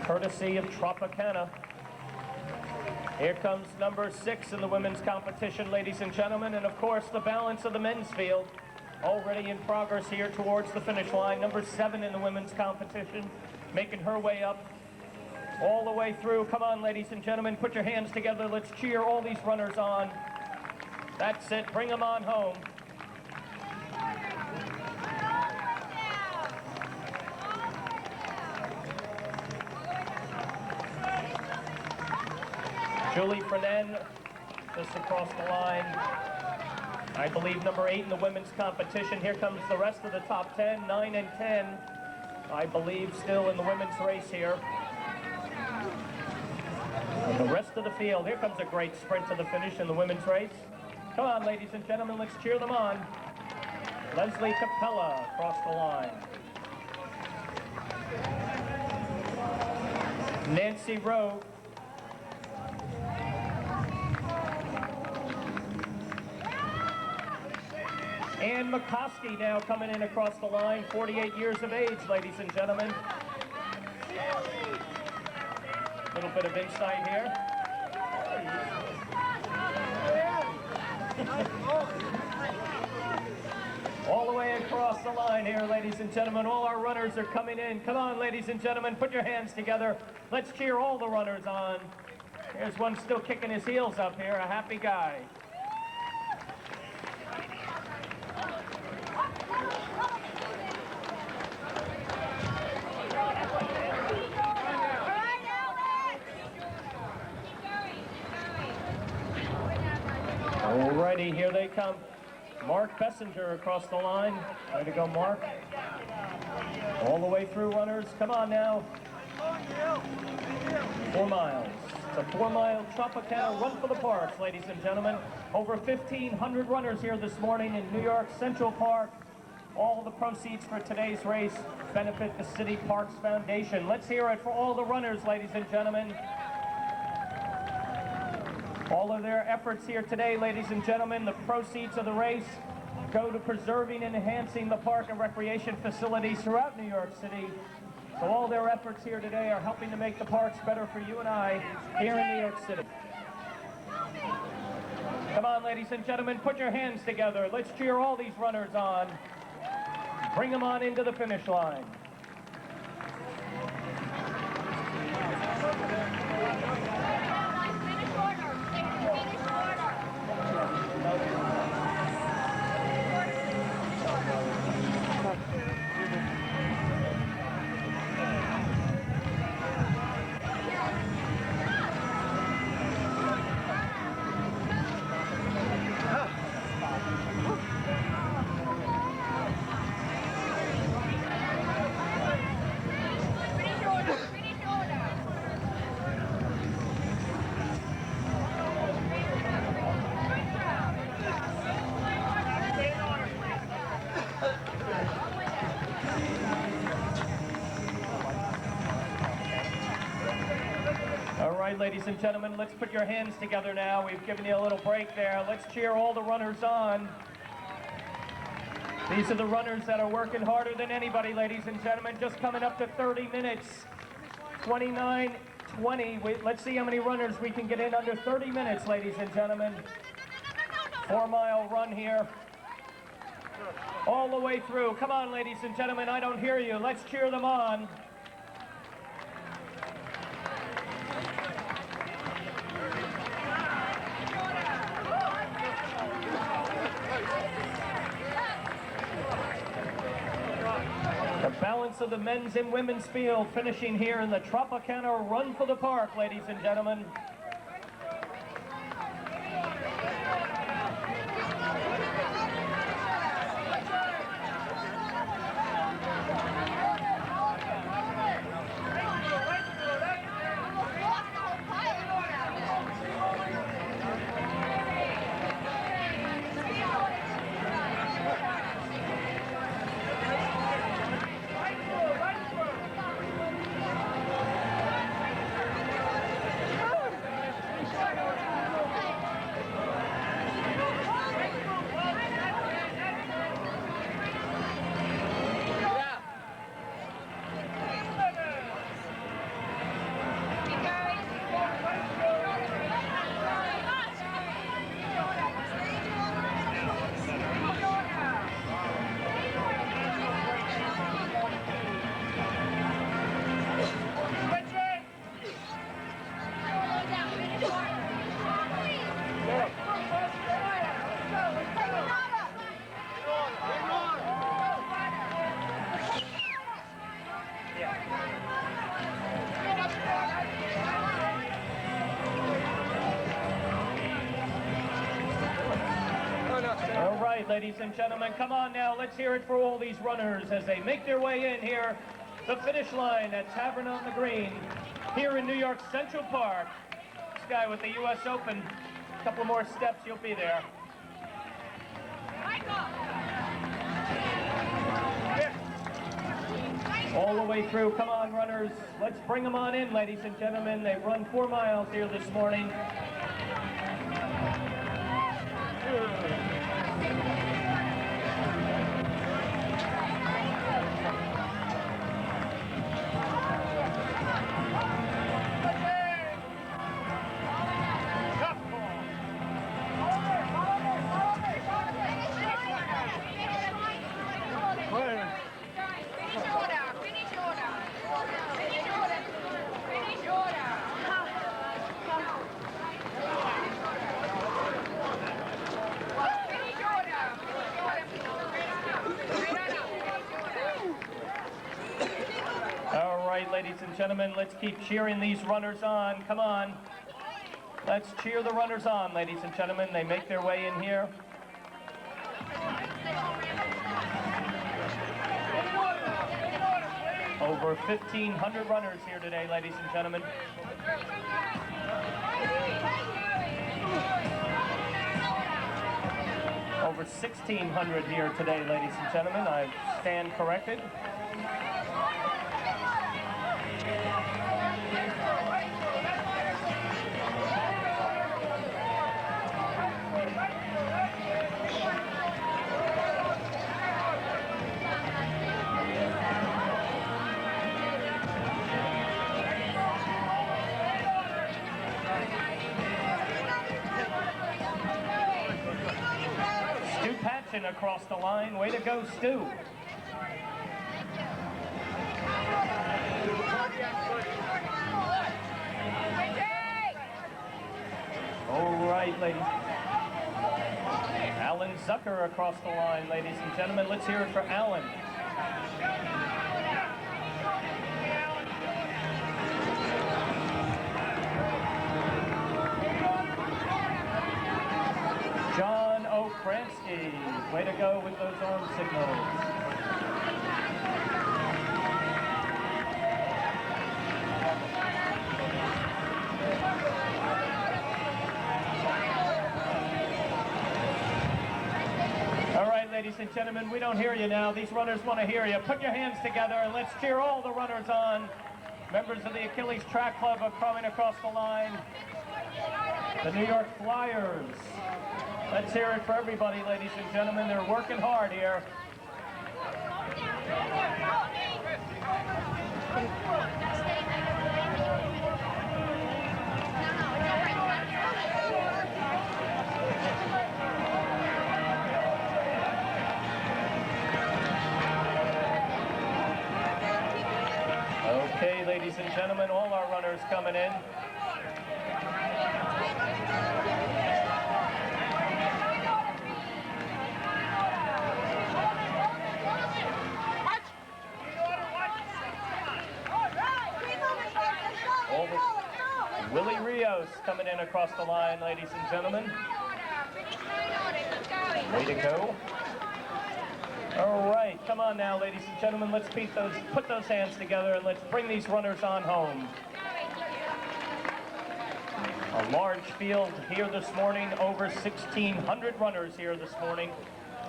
Courtesy of Tropicana. Here comes number 6 in the women's competition, ladies and gentlemen, and of course the balance of the men's field already in progress here towards the finish line. Number 7 in the women's competition, making her way up all the way through. Come on, ladies and gentlemen, put your hands together. Let's cheer all these runners on. That's it, bring them on home. Julie Frenan just across the line. I believe number 8 in the women's competition. Here comes the rest of the top 10, 9 and 10. I believe still in the women's race here. And the rest of the field. Here comes a great sprint to the finish in the women's race. Come on, ladies and gentlemen, let's cheer them on. Leslie Capella across the line. Nancy Rowe. Ann McCoskey now coming in across the line, 48 years of age, ladies and gentlemen. A little bit of insight here. All the way across the line here, ladies and gentlemen. All our runners are coming in. Come on, ladies and gentlemen, put your hands together. Let's cheer all the runners on. There's one still kicking his heels up here, a happy guy. City. Here they come. Mark Bessinger across the line. Way to go, Mark. All the way through, runners. Come on now. 4 miles. It's a 4-mile Tropicana run for the parks, ladies and gentlemen. Over 1,500 runners here this morning in New York Central Park. All the proceeds for today's race benefit the City Parks Foundation. Let's hear it for all the runners, ladies and gentlemen. All of their efforts here today, ladies and gentlemen, the proceeds of the race go to preserving and enhancing the park and recreation facilities throughout New York City. So all their efforts here today are helping to make the parks better for you and I here in New York City. Come on, ladies and gentlemen, put your hands together. Let's cheer all these runners on. Bring them on into the finish line. Ladies and gentlemen, let's put your hands together now. We've given you a little break there. Let's cheer all the runners on. These are the runners that are working harder than anybody, ladies and gentlemen. Just coming up to 30 minutes. 29:20. Let's see how many runners we can get in under 30 minutes, ladies and gentlemen. 4-mile run here. All the way through. Come on, ladies and gentlemen. I don't hear you. Let's cheer them on. Balance of the men's and women's field finishing here in the Tropicana Run for the Park, ladies and gentlemen. Ladies and gentlemen, come on now, let's hear it for all these runners as they make their way in here, the finish line at Tavern on the Green, here in New York Central Park. This guy with the U.S. Open, a couple more steps, you'll be there. All the way through, come on runners, let's bring them on in, ladies and gentlemen. They've run 4 miles here this morning. Ladies and gentlemen, let's keep cheering these runners on. Come on. Let's cheer the runners on, ladies and gentlemen. They make their way in here. Over 1,500 runners here today, ladies and gentlemen. Over 1,600 here today, ladies and gentlemen. I stand corrected. Across the line. Way to go, Stu. All right, ladies. Alan Zucker across the line, ladies and gentlemen. Let's hear it for Alan. John O'Kransky, way to go with those arm signals. All right, ladies and gentlemen, we don't hear you now. These runners want to hear you. Put your hands together and let's cheer all the runners on. Members of the Achilles Track Club are coming across the line. The New York Flyers. Let's hear it for everybody, ladies and gentlemen. They're working hard here. Okay, ladies and gentlemen, all our runners coming in. Willie Rios coming in across the line, ladies and gentlemen. Way to go. All right, come on now, ladies and gentlemen. Let's put those hands together and let's bring these runners on home. A large field here this morning, over 1,600 runners here this morning.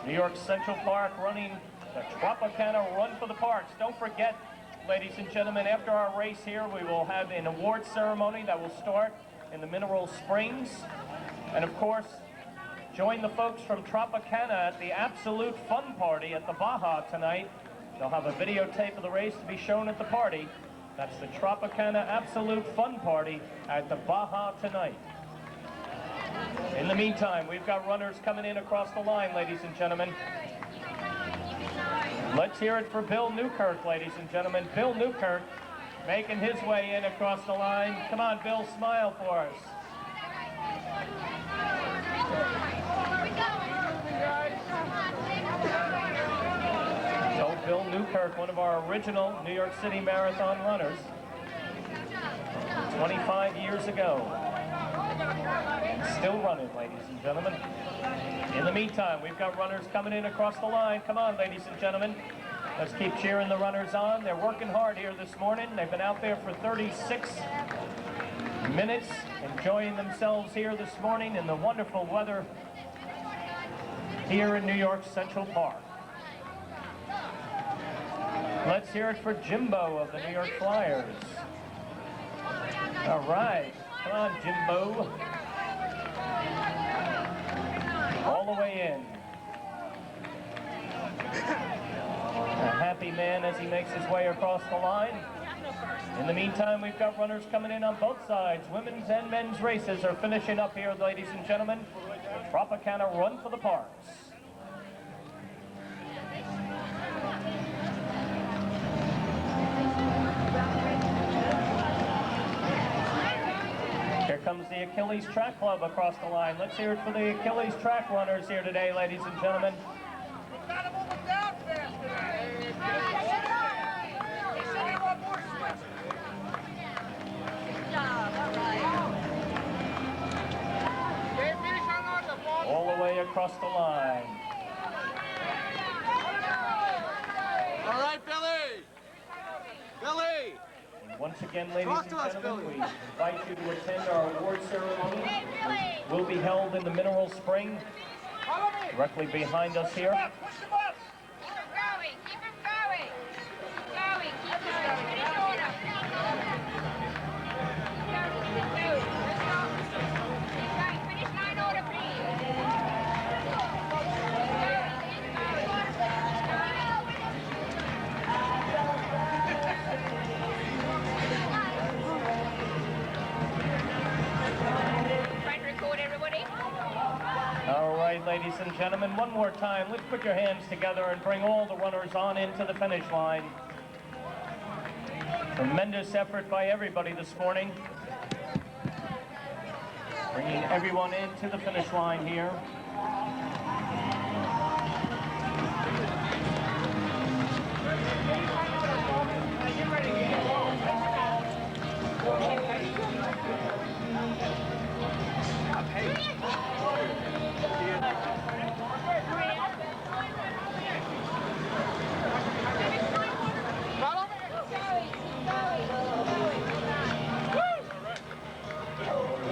New York Central Park running the Tropicana Run for the Parks. Don't forget, ladies and gentlemen, after our race here, we will have an award ceremony that will start in the Mineral Springs. And of course, join the folks from Tropicana at the Absolute Fun Party at the Baja tonight. They'll have a videotape of the race to be shown at the party. That's the Tropicana Absolute Fun Party at the Baja tonight. In the meantime, we've got runners coming in across the line, ladies and gentlemen. Let's hear it for Bill Newkirk, ladies and gentlemen. Bill Newkirk making his way in across the line. Come on, Bill, smile for us. So Bill Newkirk, one of our original New York City Marathon runners, 25 years ago. Still running, ladies and gentlemen. In the meantime, we've got runners coming in across the line. Come on, ladies and gentlemen. Let's keep cheering the runners on. They're working hard here this morning. They've been out there for 36 minutes, enjoying themselves here this morning in the wonderful weather here in New York Central Park. Let's hear it for Jimbo of the New York Flyers. All right, come on, Jimbo. All the way in. A happy man as he makes his way across the line. In the meantime, we've got runners coming in on both sides. Women's and men's races are finishing up here, ladies and gentlemen. The Tropicana Run for the Parks. Here comes the Achilles Track Club across the line. Let's hear it for the Achilles Track runners here today, ladies and gentlemen. across the line. All right, Billy. Billy. And once again, ladies and gentlemen, we invite you to attend our award ceremony. It will be held in the Mineral Spring, directly behind us here. Push him up! Keep him going! Keep him going! Keep going! Keep going! Finish order! Keep going! Let's go! Keep going! Finish line order, please! Try to record everybody. All right, ladies and gentlemen, one more time. Let's put your hands together and bring all the runners on into the finish line. Tremendous effort by everybody this morning. Bringing everyone into the finish line here.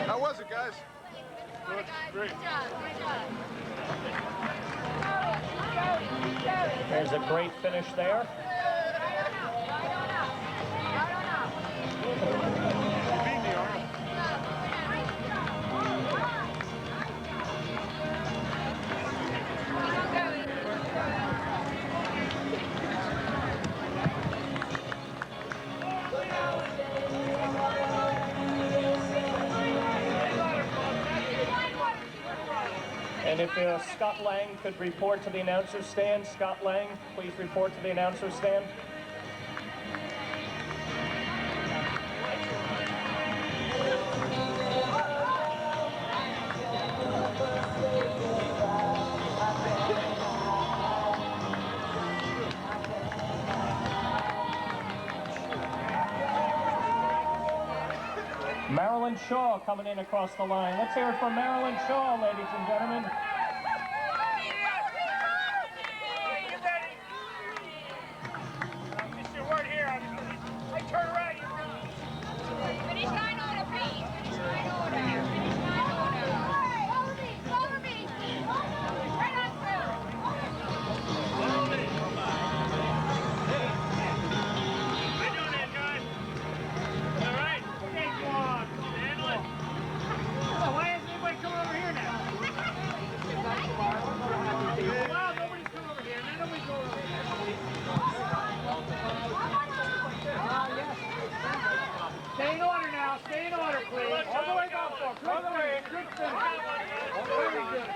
How was it, guys? Good, great. Good job, good job. There's a great finish there. And if Scott Lang could report to the announcer stand. Scott Lang, please report to the announcer stand. Marilyn Shaw coming in across the line. Let's hear it from Marilyn Shaw, ladies and gentlemen. Finish line order, please. Finish line order. Finish line order. Follow me. Follow me. Right on through. How you doing there, guys? All right? Okay, come on. Handle it. Why hasn't anybody come over here now? Well, nobody's come over here. Now nobody's going over here. Stay in order now. Stay in order, please. All the way down, folks. All the way. Good finish. Very good.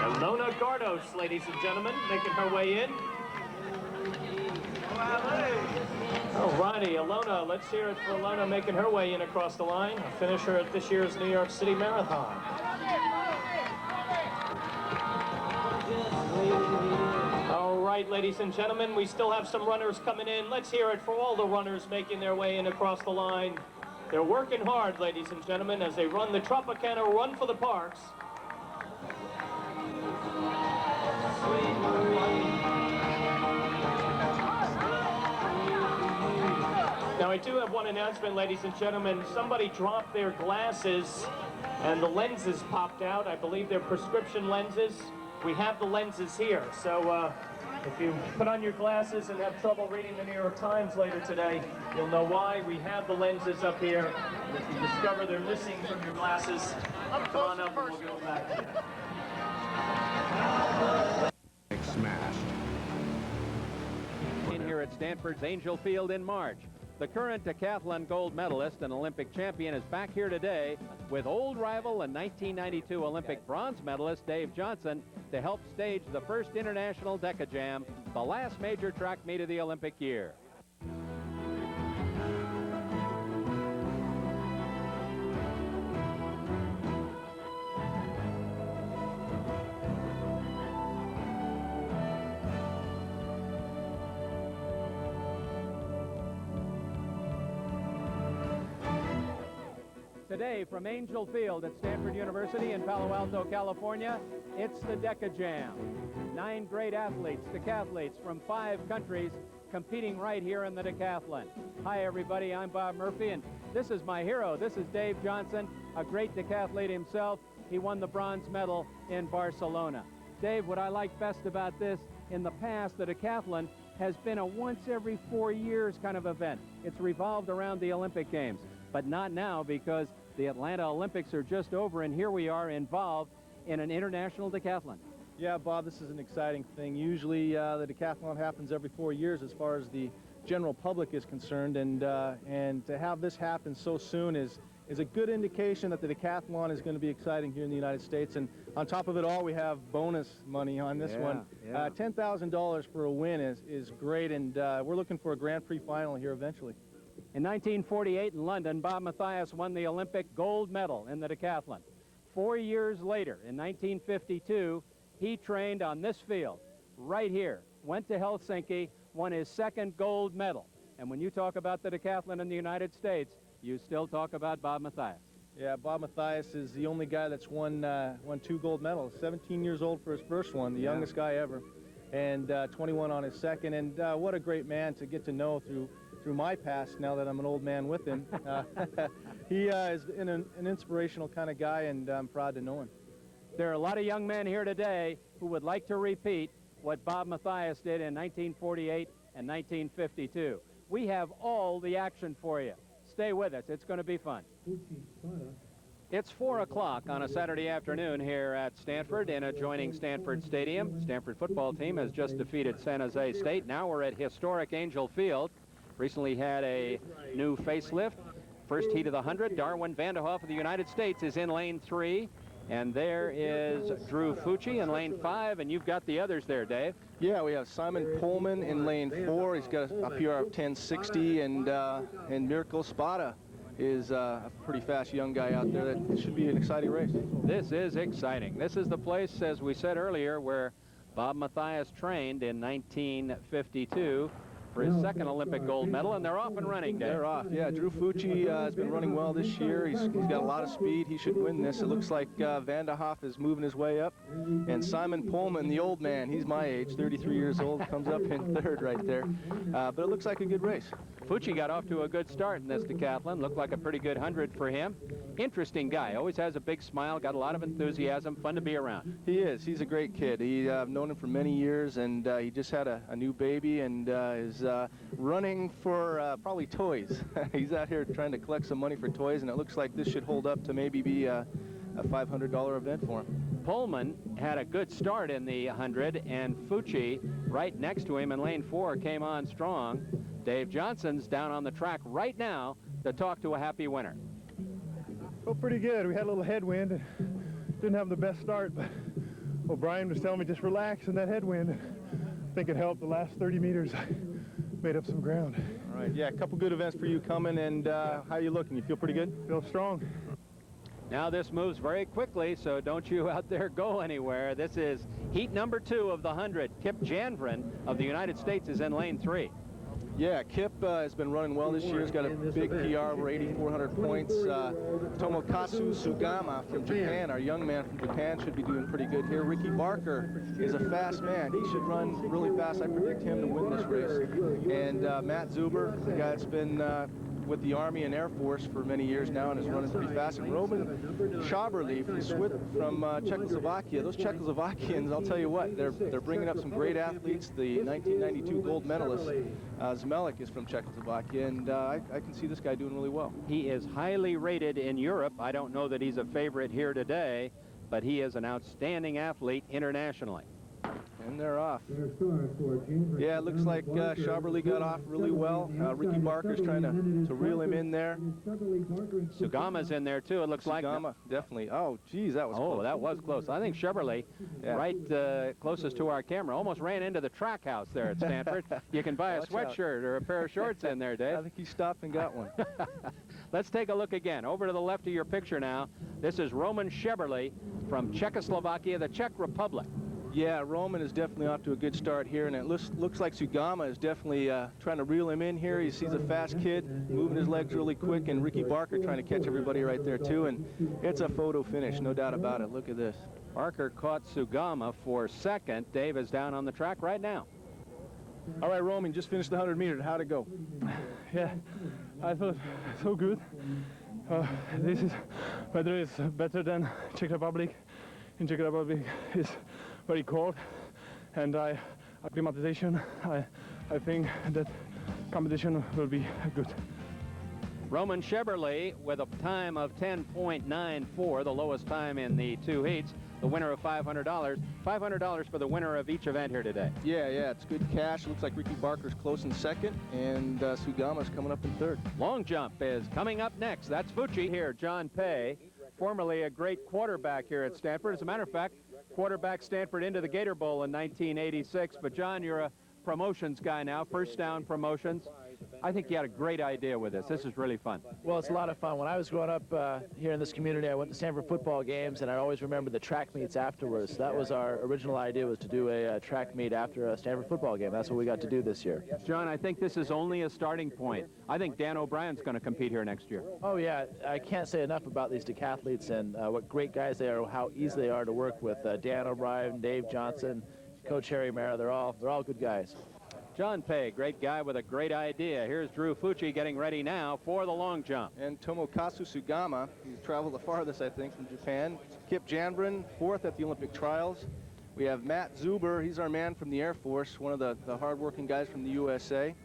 Alona Gardos, ladies and gentlemen, making her way in. All righty, Alona, let's hear it for Alona making her way in across the line. A finisher at this year's New York City Marathon. All right, ladies and gentlemen, we still have some runners coming in. Let's hear it for all the runners making their way in across the line. They're working hard, ladies and gentlemen, as they run the Tropicana Run for the Parks. Now, I do have one announcement, ladies and gentlemen. Somebody dropped their glasses and the lenses popped out. I believe they're prescription lenses. We have the lenses here. So if you put on your glasses and have trouble reading the New York Times later today, you'll know why. We have the lenses up here. And if you discover they're missing from your glasses, come on up and we'll go back to you. Smash. In here at Stanford's Angel Field in March. The current decathlon gold medalist and Olympic champion is back here today with old rival and 1992 Olympic bronze medalist Dave Johnson to help stage the first international Deca Jam, the last major track meet of the Olympic year. Today from Angel Field at Stanford University in Palo Alto, California, it's the Deca Jam. 9 great athletes, decathletes from 5 countries competing right here in the decathlon. Hi everybody, I'm Bob Murphy, and this is my hero. This is Dave Johnson, a great decathlete himself. He won the bronze medal in Barcelona. Dave, what I like best about this, in the past, the decathlon has been a once every 4 years kind of event. It's revolved around the Olympic Games, but not now because the Atlanta Olympics are just over, and here we are involved in an international decathlon. Yeah, Bob, this is an exciting thing. Usually the decathlon happens every 4 years as far as the general public is concerned, and to have this happen so soon is a good indication that the decathlon is going to be exciting here in the United States. And on top of it all, we have bonus money on this one. Yeah. $10,000 for a win is great, and we're looking for a Grand Prix final here eventually. In 1948 in London, Bob Mathias won the Olympic gold medal in the decathlon. 4 years later, in 1952, he trained on this field, right here, went to Helsinki, won his 2nd gold medal. And when you talk about the decathlon in the United States, you still talk about Bob Mathias. Yeah, Bob Mathias is the only guy that's won 2 gold medals. 17 years old for his first one, the youngest guy ever, and 21 on his second. And what a great man to get to know through my past, now that I'm an old man with him. He is an inspirational kind of guy, and I'm proud to know him. There are a lot of young men here today who would like to repeat what Bob Mathias did in 1948 and 1952. We have all the action for you. Stay with us. It's going to be fun. It's 4 o'clock on a Saturday afternoon here at Stanford in adjoining Stanford Stadium. Stanford football team has just defeated San Jose State. Now we're at historic Angel Field. Recently had a new facelift. First heat of the 100, Darwin Vanderhoff of the United States is in lane 3. And there is Drew Fucci in lane 5, and you've got the others there, Dave. Yeah, we have Simon Pullman in lane 4. He's got a PR of 1060, and Mirko Spada is a pretty fast young guy out there. That should be an exciting race. This is exciting. This is the place, as we said earlier, where Bob Mathias trained in 1952 for his 2nd Olympic gold medal, and they're off and running, Dave. They're off, yeah. Drew Fucci has been running well this year. He's got a lot of speed. He should win this. It looks like Vanderhoff is moving his way up. And Simon Pullman, the old man, he's my age, 33 years old, comes up in 3rd right there. But it looks like a good race. Fucci got off to a good start in this decathlon. Looked like a pretty good 100 for him. Interesting guy. Always has a big smile, got a lot of enthusiasm, fun to be around. He is. He's a great kid. I've known him for many years, and he just had a new baby and is running for probably toys. He's out here trying to collect some money for toys, and it looks like this should hold up to maybe be a $500 event for him. Pullman had a good start in the 100, and Fucci, right next to him in lane 4, came on strong. Dave Johnson's down on the track right now to talk to a happy winner. Well, pretty good. We had a little headwind and didn't have the best start, but O'Brien was telling me just relax in that headwind. I think it helped. The last 30 meters, I made up some ground. All right, yeah, a couple good events for you coming, and how are you looking? You feel pretty good? Feel strong. Now this moves very quickly, so don't you out there go anywhere. This is heat number 2 of the 100. Kip Janvrin of the United States is in lane 3. Yeah, Kip has been running well this year. He's got a big PR over 8,400 points. Tomokazu Sugama from Japan, our young man from Japan, should be doing pretty good here. Ricky Barker is a fast man. He should run really fast. I predict him to win this race. And Matt Zuber, the guy that's been with the Army and Air Force for many years now and is running pretty fast. And Roman Schaberly from Czechoslovakia. Those Czechoslovakians, I'll tell you what, they're bringing up some great athletes. The 1992 gold medalist Zmelik is from Czechoslovakia, and I can see this guy doing really well. He is highly rated in Europe. I don't know that he's a favorite here today, but he is an outstanding athlete internationally. And they're off. Yeah, it looks like Schaberly got off really well. Ricky Barker's trying to reel him in there. Sugama's in there too, it looks like. Sugama, definitely. Oh, geez, that was close. Oh, that was close. I think Schaberly, right closest to our camera, almost ran into the track house there at Stanford. You can buy a sweatshirt or a pair of shorts in there, Dave. I think he stopped and got one. Let's take a look again. Over to the left of your picture now. This is Roman Schaberly from Czechoslovakia, the Czech Republic. Yeah, Roman is definitely off to a good start here, and it looks like Sugama is definitely trying to reel him in here. He's a fast kid, moving his legs really quick, and Ricky Barker trying to catch everybody right there too, and it's a photo finish, no doubt about it. Look at this. Barker caught Sugama for second. Dave is down on the track right now. All right, Roman, just finished the 100 meters. How'd it go? Yeah, I thought so good. This is weather is better than Czech Republic. In Czech Republic is very cold, and acclimatization. I think that competition will be good. Roman Sheberly with a time of 10.94, the lowest time in the two heats. The winner of $500. $500 for the winner of each event here today. Yeah, it's good cash. Looks like Ricky Barker's close in second, and Sugama's coming up in third. Long jump is coming up next. That's Fucci here. John Pay, formerly a great quarterback here at Stanford. As a matter of fact, quarterback Stanford into the Gator Bowl in 1986. But John, you're a promotions guy now, first down promotions. I think you had a great idea with this. This is really fun. Well, it's a lot of fun. When I was growing up here in this community, I went to Stanford football games, and I always remember the track meets afterwards. That was our original idea, was to do a track meet after a Stanford football game. That's what we got to do this year. John, I think this is only a starting point. I think Dan O'Brien's going to compete here next year. Oh, yeah. I can't say enough about these decathletes and what great guys they are, how easy they are to work with. Dan O'Brien, Dave Johnson, Coach Harry Mara, they're all good guys. John Pay, great guy with a great idea. Here's Drew Fucci getting ready now for the long jump. And Tomokazu Sugama, he's traveled the farthest, I think, from Japan. Kip Janbrin, fourth at the Olympic trials. We have Matt Zuber, he's our man from the Air Force, one of the hard-working guys from the USA.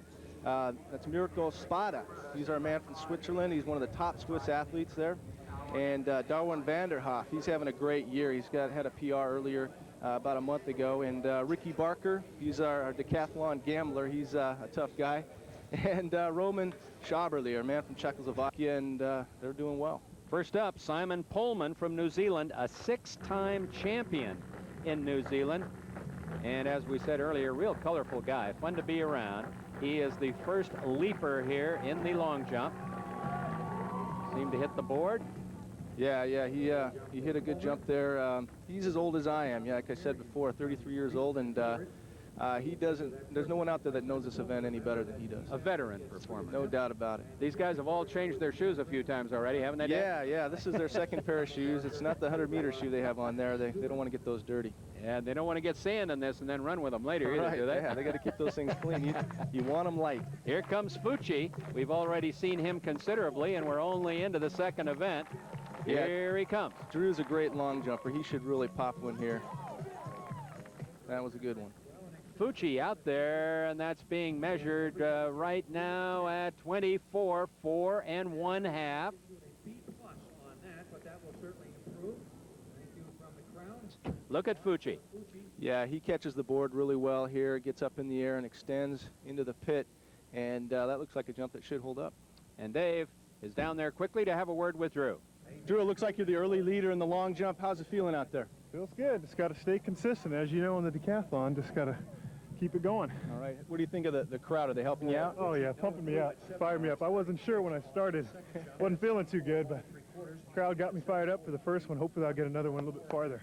That's Mirko Spada. He's our man from Switzerland. He's one of the top Swiss athletes there. And Darwin Vanderhoff, he's having a great year. He's had a PR earlier about a month ago. And Ricky Barker, he's our decathlon gambler. He's a tough guy. And Roman Schaberly, our man from Czechoslovakia, and they're doing well. First up, Simon Pullman from New Zealand, a six-time champion in New Zealand. And as we said earlier, real colorful guy, fun to be around. He is the first leaper here in the long jump. Seemed to hit the board. Yeah, he hit a good jump there. He's as old as I am. Yeah, like I said before, 33 years old, and there's no one out there that knows this event any better than he does. A veteran performer. No doubt about it. These guys have all changed their shoes a few times already, haven't they? Yeah, this is their second pair of shoes. It's not the 100-meter shoe they have on there. They don't want to get those dirty. Yeah, they don't want to get sand in this and then run with them later either, do they? Yeah, they got to keep those things clean. You want them light. Here comes Fucci. We've already seen him considerably, and we're only into the second event. Yeah. Here he comes. Drew's a great long jumper. He should really pop one here. That was a good one. Fucci out there, and that's being measured right now at 24, 4 1/2. Look at Fucci. Yeah, he catches the board really well here, gets up in the air and extends into the pit, and that looks like a jump that should hold up. And Dave is down there quickly to have a word with Drew. Drew, it looks like you're the early leader in the long jump. How's it feeling out there? Feels good. Just got to stay consistent. As you know, in the decathlon, just got to keep it going. All right. What do you think of the crowd? Are they helping you out? Oh, yeah, pumping me up, firing me up. I wasn't sure when I started. Wasn't feeling too good, but the crowd got me fired up for the first one. Hopefully I'll get another one a little bit farther.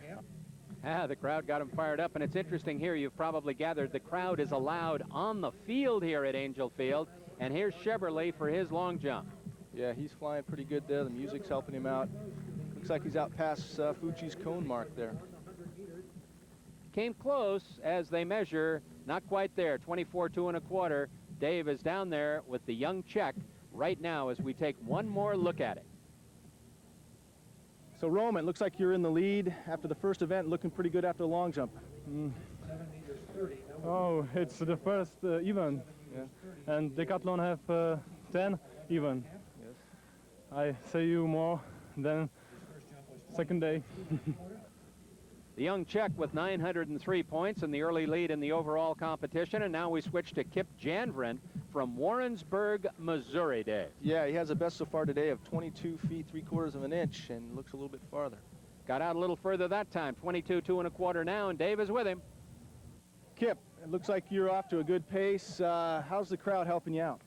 The crowd got him fired up, and it's interesting here, you've probably gathered, the crowd is allowed on the field here at Angel Field, and here's Sheberly for his long jump. Yeah, he's flying pretty good there. The music's helping him out. Looks like he's out past Fucci's cone mark there. Came close as they measure, not quite there, 24, 2 1/4. Dave is down there with the young Czech right now as we take one more look at it. So Roman, looks like you're in the lead after the first event, looking pretty good after the long jump. Oh, it's the first event, and Decathlon have 10 even. Yes. I say you more than second day. The young Czech with 903 points in the early lead in the overall competition, and now we switch to Kip Janvrin from Warrensburg, Missouri, Dave. Yeah, he has the best so far today of 22 feet 3/4 of an inch, and looks a little bit farther. Got out a little further that time, 22, 2 1/4 now, and Dave is with him. Kip, it looks like you're off to a good pace. How's the crowd helping you out?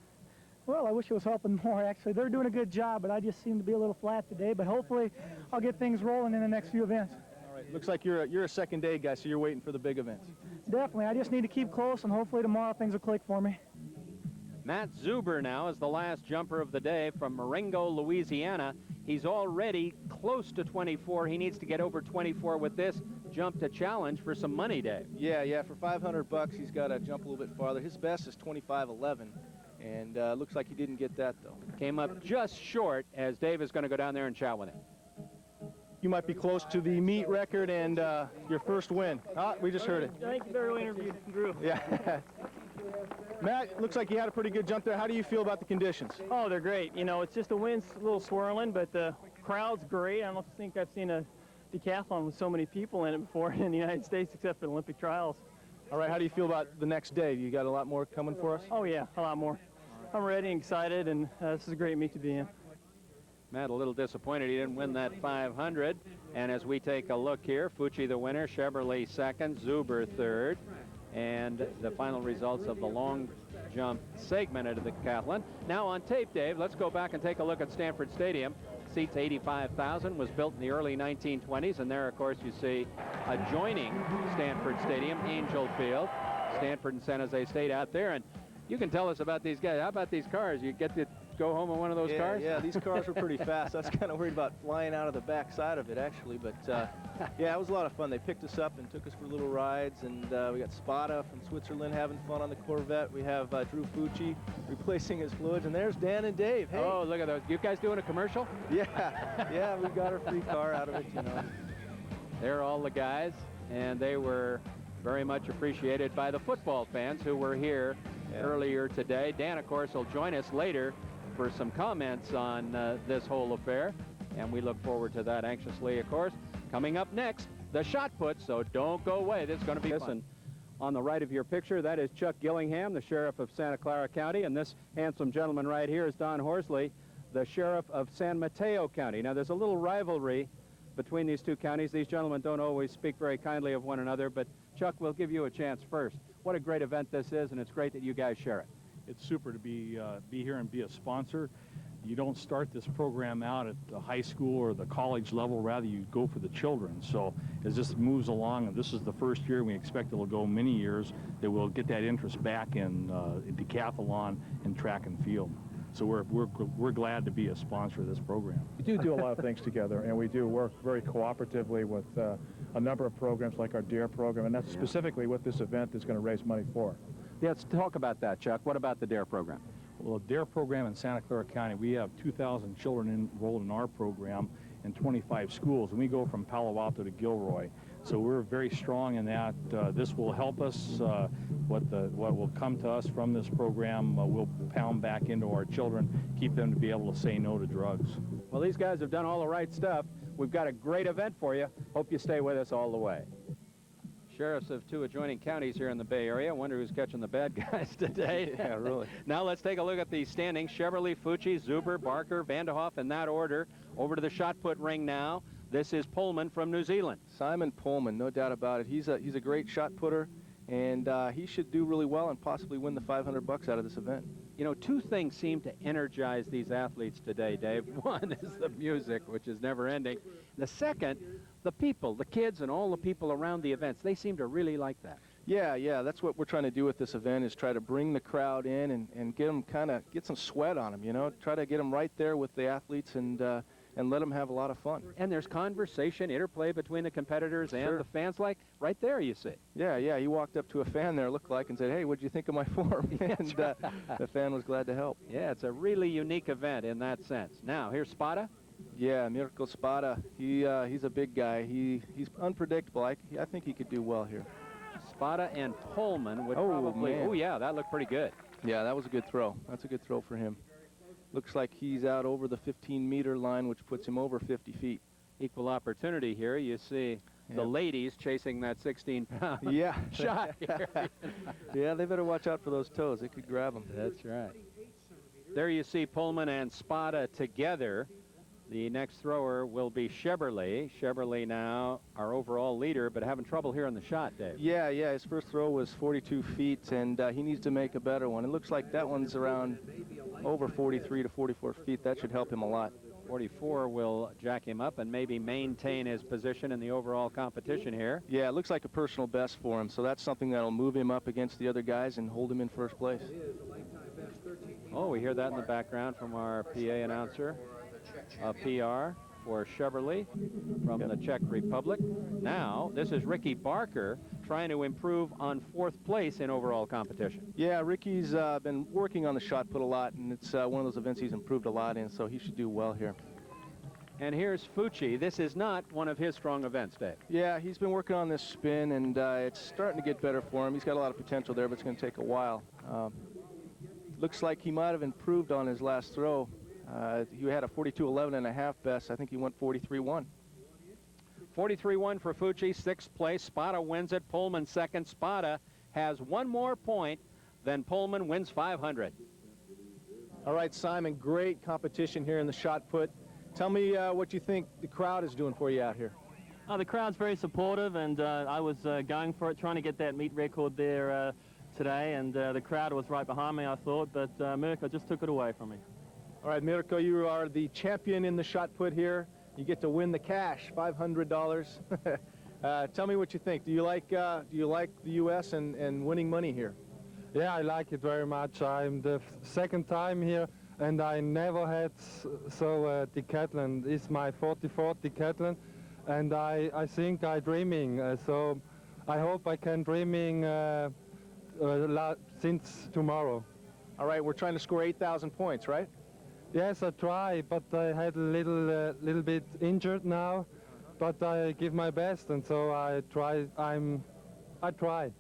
Well, I wish it was helping more, actually. They're doing a good job, but I just seem to be a little flat today, but hopefully I'll get things rolling in the next few events. All Looks like you're a second day guy, so you're waiting for the big events. Definitely. I just need to keep close, and hopefully tomorrow things will click for me. Matt Zuber now is the last jumper of the day from Marengo, Louisiana. He's already close to 24. He needs to get over 24 with this jump to challenge for some money, Dave. Yeah, for $500, he's got to jump a little bit farther. His best is 25.11, and looks like he didn't get that, though. Came up just short, as Dave is going to go down there and chat with him. You might be close to the meet record and your first win. Ah, we just heard it. Thank you very much, interview, Drew. Yeah. Matt, looks like you had a pretty good jump there. How do you feel about the conditions? Oh, they're great. You know, it's just the wind's a little swirling, but the crowd's great. I don't think I've seen a decathlon with so many people in it before in the United States, except for the Olympic trials. All right, how do you feel about the next day? You got a lot more coming for us? Oh, yeah, a lot more. I'm ready and excited, and this is a great meet to be in. Matt a little disappointed he didn't win that 500. And as we take a look here, Fucci the winner, Sheberly second, Zuber third. And the final results of the long jump segment of the decathlon. Now on tape, Dave, let's go back and take a look at Stanford Stadium. Seats 85,000, was built in the early 1920s. And there, of course, you see adjoining Stanford Stadium, Angel Field. Stanford and San Jose State out there. And you can tell us about these guys. How about these cars? You get to go home in one of those cars? Yeah, these cars were pretty fast. I was kind of worried about flying out of the back side of it, actually. But, yeah, it was a lot of fun. They picked us up and took us for little rides. And we got Spada from Switzerland having fun on the Corvette. We have Drew Fucci replacing his fluids. And there's Dan and Dave. Hey. Oh, look at those. You guys doing a commercial? Yeah, we got our free car out of it, you know. They're all the guys, and they were very much appreciated by the football fans who were here earlier today. Dan, of course, will join us later for some comments on this whole affair, and we look forward to that anxiously, of course. Coming up next, the shot put, so don't go away. This is going to be fun. On the right of your picture, that is Chuck Gillingham, the sheriff of Santa Clara County, and this handsome gentleman right here is Don Horsley, the sheriff of San Mateo County. Now, there's a little rivalry between these two counties. These gentlemen don't always speak very kindly of one another, but Chuck, we'll give you a chance first. What a great event this is, and it's great that you guys share it. It's super to be here and be a sponsor. You don't start this program out at the high school or the college level, rather you go for the children. So as this moves along, and this is the first year, we expect it'll go many years, that we'll get that interest back in decathlon and track and field. So we're glad to be a sponsor of this program. We do a lot of things together, and we do work very cooperatively with a number of programs like our DARE program, and that's specifically what this event is going to raise money for. Yeah, let's talk about that, Chuck. What about the DARE program? Well, the DARE program in Santa Clara County, we have 2,000 children enrolled in our program in 25 schools, and we go from Palo Alto to Gilroy. So we're very strong in that. This will help us. What will come to us from this program, we'll pound back into our children, keep them to be able to say no to drugs. Well, these guys have done all the right stuff. We've got a great event for you. Hope you stay with us all the way. Sheriffs of two adjoining counties here in the Bay Area. I wonder who's catching the bad guys today. Yeah, really. Now let's take a look at the standings. Sheberly, Fucci, Zuber, Barker, Vanderhoff in that order. Over to the shot put ring now. This is Pullman from New Zealand. Simon Pullman, no doubt about it. He's a great shot putter, and he should do really well and possibly win the $500 out of this event. You know, two things seem to energize these athletes today, Dave. One is the music, which is never ending. The second, the people, the kids and all the people around the events. They seem to really like that. Yeah, that's what we're trying to do with this event, is try to bring the crowd in and get them get some sweat on them, you know, try to get them right there with the athletes and let them have a lot of fun. And there's conversation, interplay between the competitors and the fans, like right there, you see. Yeah, you walked up to a fan there, looked like, and said, hey, what'd you think of my form? And the fan was glad to help. Yeah, it's a really unique event in that sense. Now, here's Spada. Yeah, Mirko Spada. He's a big guy. He's unpredictable. I think he could do well here. Spada and Pullman would probably... Man. Oh, yeah, that looked pretty good. Yeah, that was a good throw. That's a good throw for him. Looks like he's out over the 15-meter line, which puts him over 50 feet. Equal opportunity here. You see the ladies chasing that 16-pound shot here. Yeah, they better watch out for those toes. They could grab them. That's right. There you see Pullman and Spada together. The next thrower will be Sheberly. Sheberly now our overall leader, but having trouble here on the shot, Dave. Yeah, his first throw was 42 feet, and he needs to make a better one. It looks like that one's around over 43 to 44 feet. That should help him a lot. 44 will jack him up and maybe maintain his position in the overall competition here. Yeah, it looks like a personal best for him, so that's something that'll move him up against the other guys and hold him in first place. Oh, we hear that in the background from our PA announcer. A PR for Chevrolet from the Czech Republic. Now, this is Ricky Barker trying to improve on 4th place in overall competition. Yeah, Ricky's been working on the shot put a lot, and it's one of those events he's improved a lot in, so he should do well here. And here's Fucci. This is not one of his strong events, Dave. Yeah, he's been working on this spin, and it's starting to get better for him. He's got a lot of potential there, but it's going to take a while. Looks like he might have improved on his last throw. He had a 42.11.5 best. I think he went 43.1. 43.1 for Fucci, 6th place. Spada wins it. Pullman second. Spada has one more point than Pullman, wins 500. All right, Simon, great competition here in the shot put. Tell me what you think the crowd is doing for you out here. The crowd's very supportive, and I was going for it, trying to get that meet record there today, and the crowd was right behind me, I thought, but Mirko just took it away from me. All right, Mirko, you are the champion in the shot put here. You get to win the cash, $500. Tell me what you think. Do you like the U.S. and winning money here? Yeah, I like it very much. I'm the second time here, and I never had decathlon. It's my 44th decathlon, and I think I'm dreaming. So I hope I can dreaming since tomorrow. All right, we're trying to score 8,000 points, right? Yes, I try, but I had a little bit injured now, but I give my best, and so I try. I try.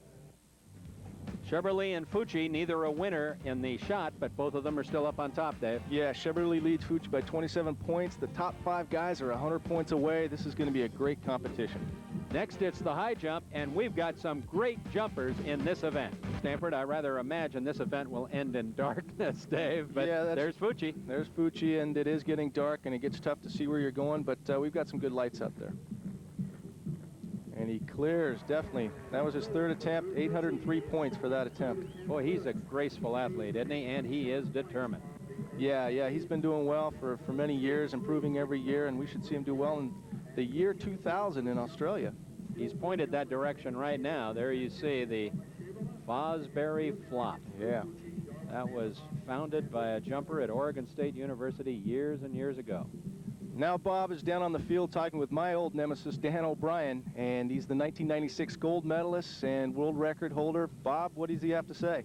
Chevrolet and Fucci, neither a winner in the shot, but both of them are still up on top, Dave. Yeah, Chevrolet leads Fucci by 27 points. The top 5 guys are 100 points away. This is going to be a great competition. Next, it's the high jump, and we've got some great jumpers in this event. Stanford, I rather imagine this event will end in darkness, Dave, but yeah, there's Fucci. There's Fucci, and it is getting dark, and it gets tough to see where you're going, but we've got some good lights up there. And he clears, definitely. That was his 3rd attempt, 803 points for that attempt. Boy, he's a graceful athlete, isn't he? And he is determined. Yeah, he's been doing well for many years, improving every year, and we should see him do well in the year 2000 in Australia. He's pointed that direction right now. There you see the Fosbury Flop. Yeah. That was founded by a jumper at Oregon State University years and years ago. Now Bob is down on the field talking with my old nemesis, Dan O'Brien, and he's the 1996 gold medalist and world record holder. Bob, what does he have to say?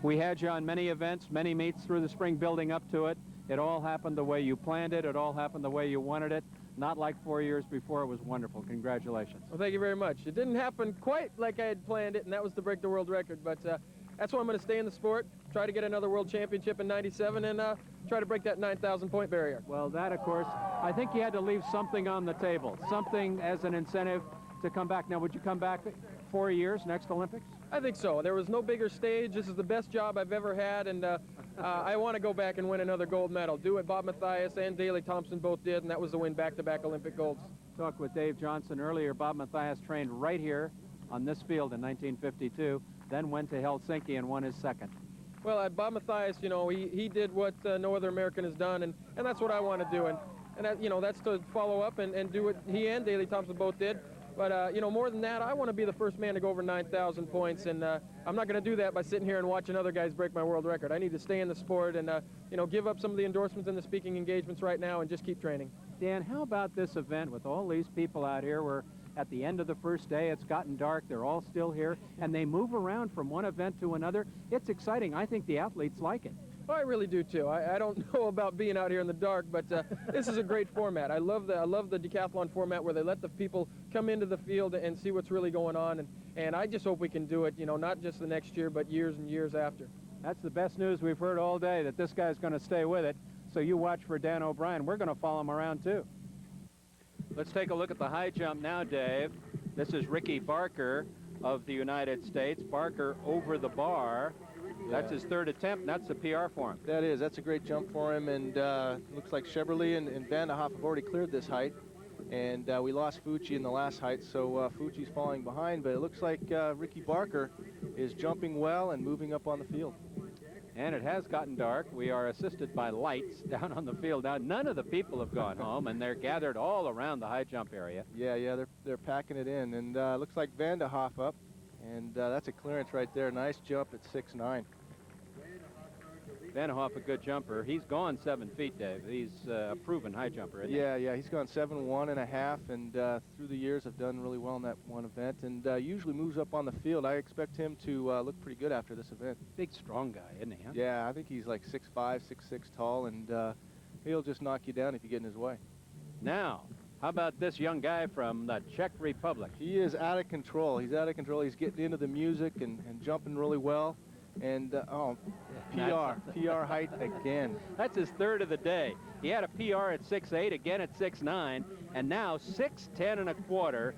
We had you on many events, many meets through the spring building up to it. It all happened the way you planned it. It all happened the way you wanted it. Not like 4 years before. It was wonderful. Congratulations. Well, thank you very much. It didn't happen quite like I had planned it, and that was to break the world record, but that's why I'm going to stay in the sport, try to get another world championship in '97, and try to break that 9,000 point barrier. Well, that, of course, I think you had to leave something on the table, something as an incentive to come back. Now, would you come back 4 years, next Olympics? I think so. There was no bigger stage. This is the best job I've ever had, and I want to go back and win another gold medal. Do what Bob Mathias and Daley Thompson both did, and that was to win back-to-back Olympic golds. Talked with Dave Johnson earlier. Bob Mathias trained right here on this field in 1952, then went to Helsinki and won his second. Well, Bob Mathias, you know, he did what no other American has done, and that's what I want to do. And that, you know, that's to follow up and do what he and Daley Thompson both did. But, you know, more than that, I want to be the first man to go over 9,000 points, and I'm not going to do that by sitting here and watching other guys break my world record. I need to stay in the sport and, you know, give up some of the endorsements and the speaking engagements right now and just keep training. Dan, how about this event with all these people out here? We're at the end of the first day. It's gotten dark. They're all still here, and they move around from one event to another. It's exciting. I think the athletes like it. Oh, I really do too. I don't know about being out here in the dark, but this is a great format. I love the decathlon format where they let the people come into the field and see what's really going on, and I just hope we can do it, you know, not just the next year, but years and years after. That's the best news we've heard all day, that this guy's going to stay with it. So you watch for Dan O'Brien. We're going to follow him around too. Let's take a look at the high jump now, Dave. This is Ricky Barker of the United States. Barker over the bar. That's his third attempt, and that's the PR for him. That is. That's a great jump for him, and looks like Chevrolet and Van de Hoff have already cleared this height, and we lost Fucci in the last height, so Fucci's falling behind, but it looks like Ricky Barker is jumping well and moving up on the field. And it has gotten dark. We are assisted by lights down on the field. Now, none of the people have gone home, and they're gathered all around the high jump area. Yeah, they're packing it in. And looks like Vanderhoff up. And that's a clearance right there. Nice jump at 6'9". Vanderhoff, a good jumper. He's gone 7 feet, Dave. He's a proven high jumper, isn't he? Yeah, he's gone 7'1½", and through the years have done really well in that one event, and usually moves up on the field. I expect him to look pretty good after this event. Big, strong guy, isn't he? Huh? Yeah, I think he's like 6'5", 6'6" tall, and he'll just knock you down if you get in his way. Now, how about this young guy from the Czech Republic? He is out of control. He's out of control. He's getting into the music and jumping really well. And, PR height again. That's his third of the day. He had a PR at 6'8", again at 6'9", and now 6'10¼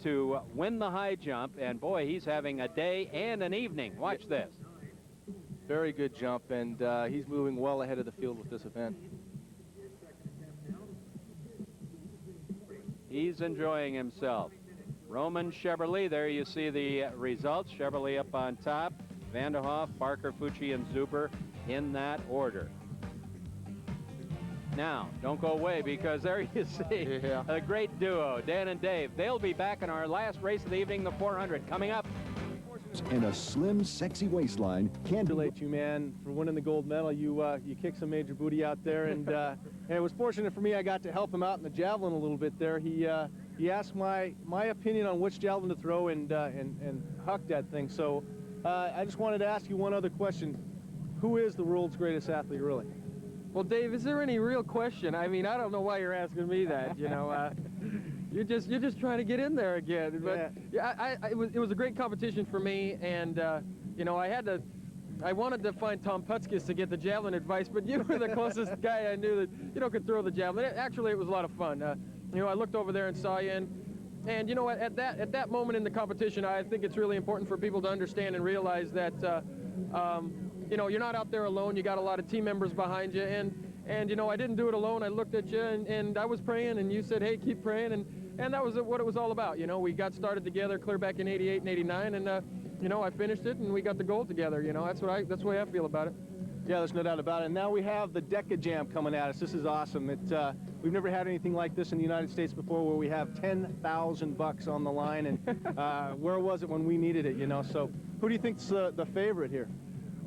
to win the high jump. And, boy, he's having a day and an evening. Watch this. Very good jump, and he's moving well ahead of the field with this event. He's enjoying himself. Roman Chevrolet, there you see the results. Chevrolet up on top. Vanderhoff, Barker, Fucci, and Zuber in that order. Now, don't go away, because there you see a great duo, Dan and Dave. They'll be back in our last race of the evening, the 400, coming up. And a slim, sexy waistline can Congratulate you, man, for winning the gold medal. You kicked some major booty out there, and it was fortunate for me. I got to help him out in the javelin a little bit there. He asked my opinion on which javelin to throw, and hucked that thing. So I just wanted to ask you one other question. Who is the world's greatest athlete, really? Well, Dave, is there any real question? I mean, I don't know why you're asking me that. You know, you're just trying to get in there again. But yeah, it was a great competition for me, and you know, I wanted to find Tom Putskis to get the javelin advice, but you were the closest guy I knew that could throw the javelin. Actually, it was a lot of fun. You know, I looked over there and saw you, and you know what? At that moment in the competition, I think it's really important for people to understand and realize that you know, you're not out there alone. You got a lot of team members behind you, and you know, I didn't do it alone. I looked at you, and I was praying, and you said, hey, keep praying, and that was what it was all about. You know, we got started together clear back in '88 and '89, and you know, I finished it, and we got the gold together. You know, that's the way I feel about it. Yeah, there's no doubt about it. And now we have the Deca Jam coming at us. This is awesome. We've never had anything like this in the United States before, where we have $10,000 on the line, and where was it when we needed it? You know, so who do you think's the favorite here?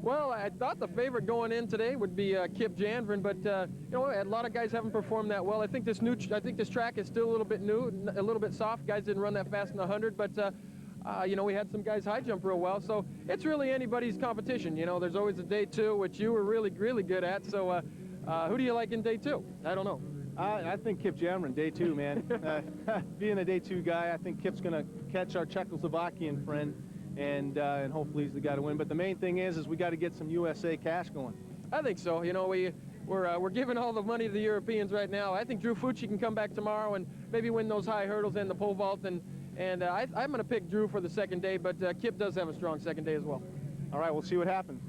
Well, I thought the favorite going in today would be Kip Janvrin, but you know, a lot of guys haven't performed that well. I think this track is still a little bit new, a little bit soft. Guys didn't run that fast in the 100, but you know, we had some guys high jump real well. So it's really anybody's competition. You know, there's always a day two, which you were really, really good at. So who do you like in day two? I don't know. I think Kip Janvrin, day two, man. Being a day two guy, I think Kip's going to catch our Czechoslovakian friend. And hopefully he's the guy to win. But the main thing is we got to get some USA cash going. I think so. You know, we're giving all the money to the Europeans right now. I think Drew Fucci can come back tomorrow and maybe win those high hurdles and the pole vault. And I'm going to pick Drew for the second day, but Kip does have a strong second day as well. All right, we'll see what happens.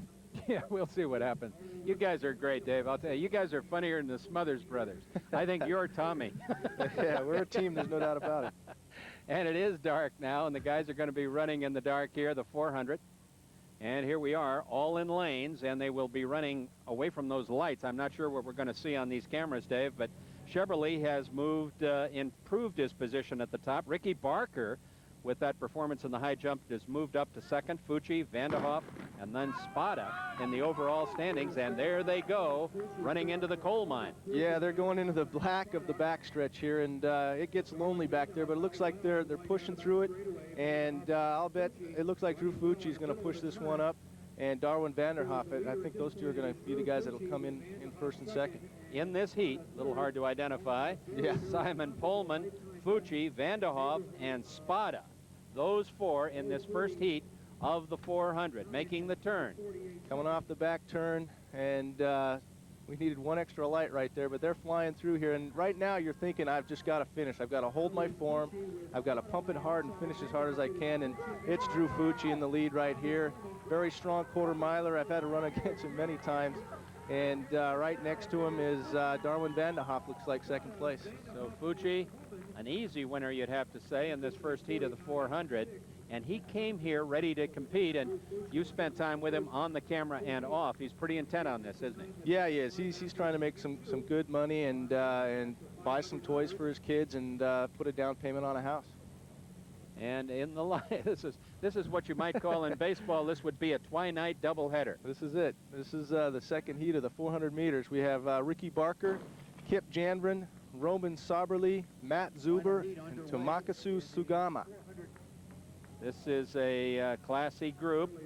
Yeah, we'll see what happens. You guys are great, Dave. I'll tell you, you guys are funnier than the Smothers Brothers. I think you're Tommy. Yeah, we're a team. There's no doubt about it. And it is dark now, and the guys are going to be running in the dark here, the 400. And here we are, all in lanes, and they will be running away from those lights. I'm not sure what we're going to see on these cameras, Dave, but Chevrolet has improved his position at the top. Ricky Barker, with that performance in the high jump, has moved up to second. Fucci, Vanderhoff, and then Spada in the overall standings, and there they go, running into the coal mine. Yeah, they're going into the black of the backstretch here, and it gets lonely back there, but it looks like they're pushing through it, and I'll bet it looks like Drew Fucci's going to push this one up, and Darwin Vanderhoff. I think those two are going to be the guys that'll come in first and second. In this heat, a little hard to identify, Simon Pullman, Fucci, Vanderhoff, and Spada. Those four in this first heat of the 400, making the turn. Coming off the back turn, and we needed one extra light right there, but they're flying through here, and right now you're thinking, I've just got to finish. I've got to hold my form. I've got to pump it hard and finish as hard as I can, and it's Drew Fucci in the lead right here. Very strong quarter miler. I've had to run against him many times, and right next to him is Darwin Vanderhoff, looks like second place. So Fucci, an easy winner, you'd have to say, in this first heat of the 400. and he came here ready to compete, and you spent time with him on the camera and off. He's pretty intent on this, isn't he? Yeah, he is. He's trying to make some good money and buy some toys for his kids and put a down payment on a house. And in the line, this is what you might call in baseball, this would be a twilight doubleheader. This is it. This is the second heat of the 400 meters. We have Ricky Barker, Kip Janvrin, Roman Saberli, Matt Zuber, and Tomakasu Sugama. This is a classy group,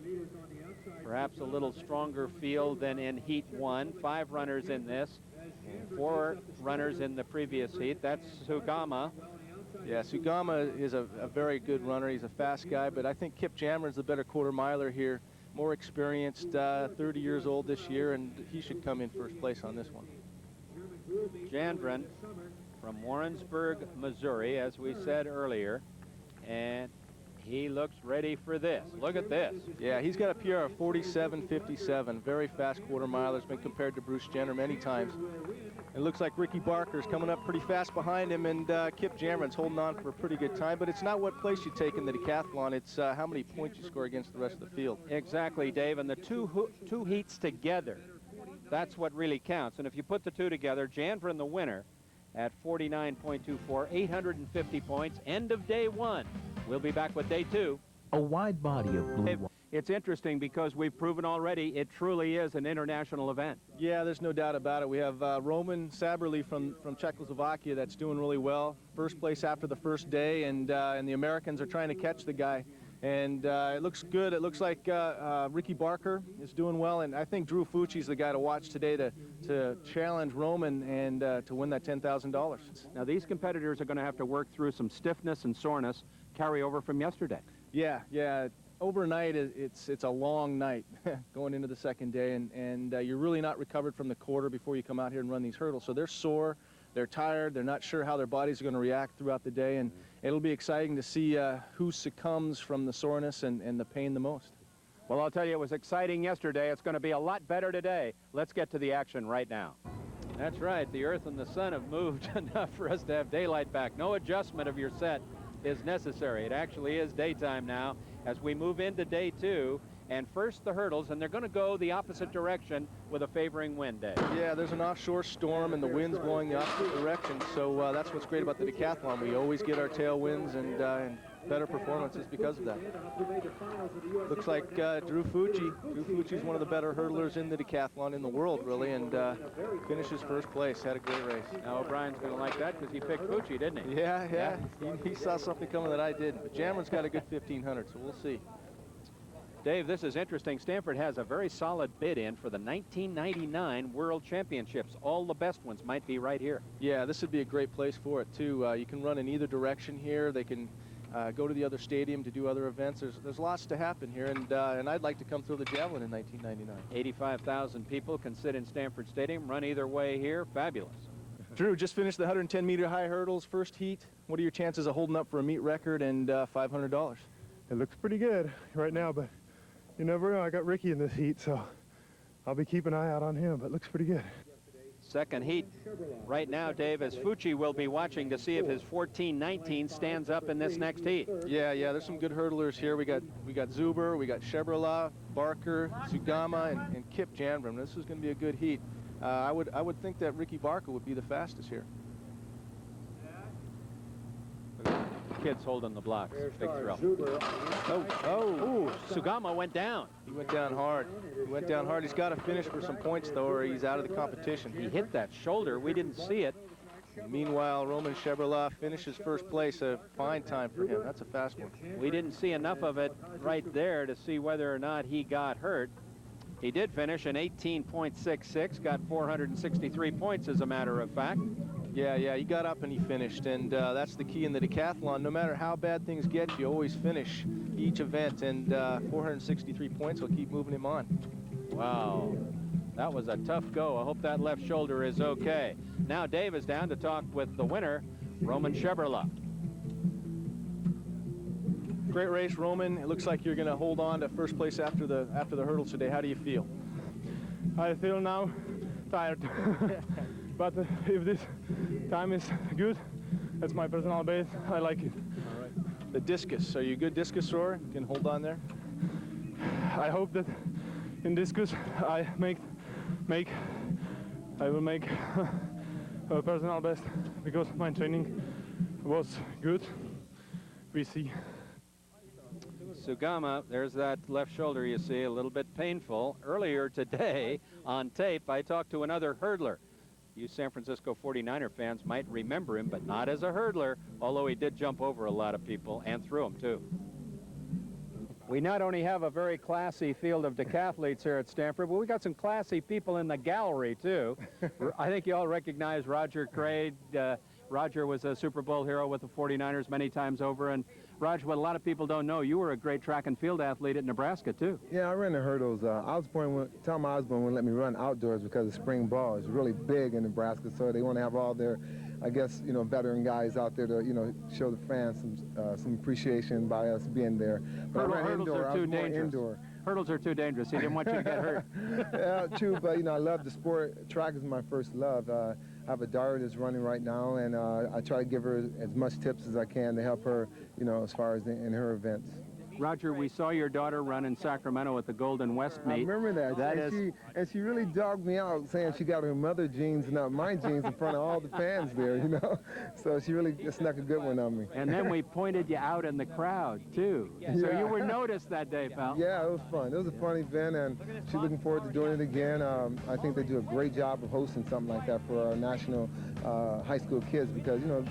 perhaps a little stronger field than in Heat 1. 5 runners in this, 4 runners in the previous heat. That's Sugama. Yeah, Sugama is a very good runner. He's a fast guy, but I think Kip Janvrin's the better quarter miler here. More experienced, 30 years old this year, and he should come in first place on this one. Janvrin from Warrensburg, Missouri, as we said earlier, and he looks ready for this. Look at this. Yeah, he's got a PR of 47.57. Very fast quarter miler. Has been compared to Bruce Jenner many times. It looks like Ricky Barker's coming up pretty fast behind him, and Kip Janvrin's holding on for a pretty good time. But it's not what place you take in the decathlon. It's how many points you score against the rest of the field. Exactly, Dave. And the two heats together, that's what really counts. And if you put the two together, Janvrin the winner at 49.24, 850 points, end of day 1. We'll be back with day 2. A wide body of blue. It's interesting because we've proven already it truly is an international event. Yeah, there's no doubt about it. We have Roman Saberli from Czechoslovakia that's doing really well. First place after the first day, and the Americans are trying to catch the guy. And it looks good. It looks like Ricky Barker is doing well, and I think Drew Fucci's the guy to watch today to challenge Roman and to win that $10,000. Now, these competitors are going to have to work through some stiffness and soreness carry over from yesterday. Yeah. Overnight, it's a long night going into the second day, and you're really not recovered from the quarter before you come out here and run these hurdles. So they're sore, they're tired, they're not sure how their bodies are going to react throughout the day, and it'll be exciting to see who succumbs from the soreness and the pain the most. Well, I'll tell you, it was exciting yesterday. It's going to be a lot better today. Let's get to the action right now. That's right. The Earth and the Sun have moved enough for us to have daylight back. No adjustment of your set is necessary. It actually is daytime now as we move into day 2. And first the hurdles, and they're going to go the opposite direction with a favoring wind day. Yeah, there's an offshore storm and the wind's blowing the opposite direction, so that's what's great about the decathlon. We always get our tailwinds and better performances because of that. Looks like Drew Fucci. Drew Fucci's one of the better hurdlers in the decathlon in the world, really, and finishes first place. Had a great race. Now O'Brien's going to like that because he picked Fucci, didn't he? Yeah. He saw something coming that I didn't. But Janvrin's got a good 1,500, so we'll see. Dave, this is interesting. Stanford has a very solid bid in for the 1999 World Championships. All the best ones might be right here. Yeah, this would be a great place for it, too. You can run in either direction here. They can go to the other stadium to do other events. There's lots to happen here, and I'd like to come throw the javelin in 1999. 85,000 people can sit in Stanford Stadium, run either way here. Fabulous. Drew, just finished the 110-meter high hurdles, first heat. What are your chances of holding up for a meet record and $500? It looks pretty good right now, but you never know. I got Ricky in this heat, so I'll be keeping an eye out on him, but it looks pretty good. Second heat right now, Dave, as Fucci will be watching to see if his 14.19 stands up in this next heat. Yeah, there's some good hurdlers here. We got Zuber, we got Shebrala, Barker, Sugama, and Kip Janvrin. This is going to be a good heat. I would think that Ricky Barker would be the fastest here. Kids holding the blocks. Big throw. Oh, Sugama went down. He went down hard. He's got to finish for some points, though, or he's out of the competition. He hit that shoulder. We didn't see it. Meanwhile, Roman Shebrala finishes first place. A fine time for him. That's a fast one. We didn't see enough of it right there to see whether or not he got hurt. He did finish an 18.66, got 463 points, as a matter of fact. Yeah, he got up and he finished, and that's the key in the decathlon. No matter how bad things get, you always finish each event, and 463 points will keep moving him on. Wow, that was a tough go. I hope that left shoulder is okay. Now Dave is down to talk with the winner, Roman Shebrala. Great race, Roman. It looks like you're going to hold on to first place after the hurdles today. How do you feel? I feel now tired. But if this time is good, that's my personal base. I like it. All right. the discus. Are you a good discus thrower? You can hold on there? I hope that in discus I will make a personal best because my training was good. We see. Sugama, there's that left shoulder you see, a little bit painful. Earlier today on tape, I talked to another hurdler. You San Francisco 49er fans might remember him, but not as a hurdler, although he did jump over a lot of people and through them too. We not only have a very classy field of decathletes here at Stanford, but we got some classy people in the gallery too. I think you all recognize Roger Craig. Roger was a Super Bowl hero with the 49ers many times over. And Roger, what a lot of people don't know, you were a great track and field athlete at Nebraska too. Yeah, I ran the hurdles. Tom Osborne wouldn't let me run outdoors because of spring ball. It's really big in Nebraska, so they want to have all their, I guess, you know, veteran guys out there to, you know, show the fans some appreciation by us being there. But Hurdles are too dangerous. Hurdles are too dangerous. He didn't want you to get hurt. Yeah, true, but, you know, I love the sport. Track is my first love. I have a daughter that's running right now, and I try to give her as much tips as I can to help her, you know, as far as in her events. Roger, we saw your daughter run in Sacramento at the Golden West meet. I remember that. And she really dogged me out, saying she got her mother jeans and not my jeans in front of all the fans there, you know. So she really snuck a good one on me. And then we pointed you out in the crowd, too. So you were noticed that day, pal. Yeah, it was fun. It was a fun event, and she's looking forward to doing it again. I think they do a great job of hosting something like that for our national high school kids because, you know,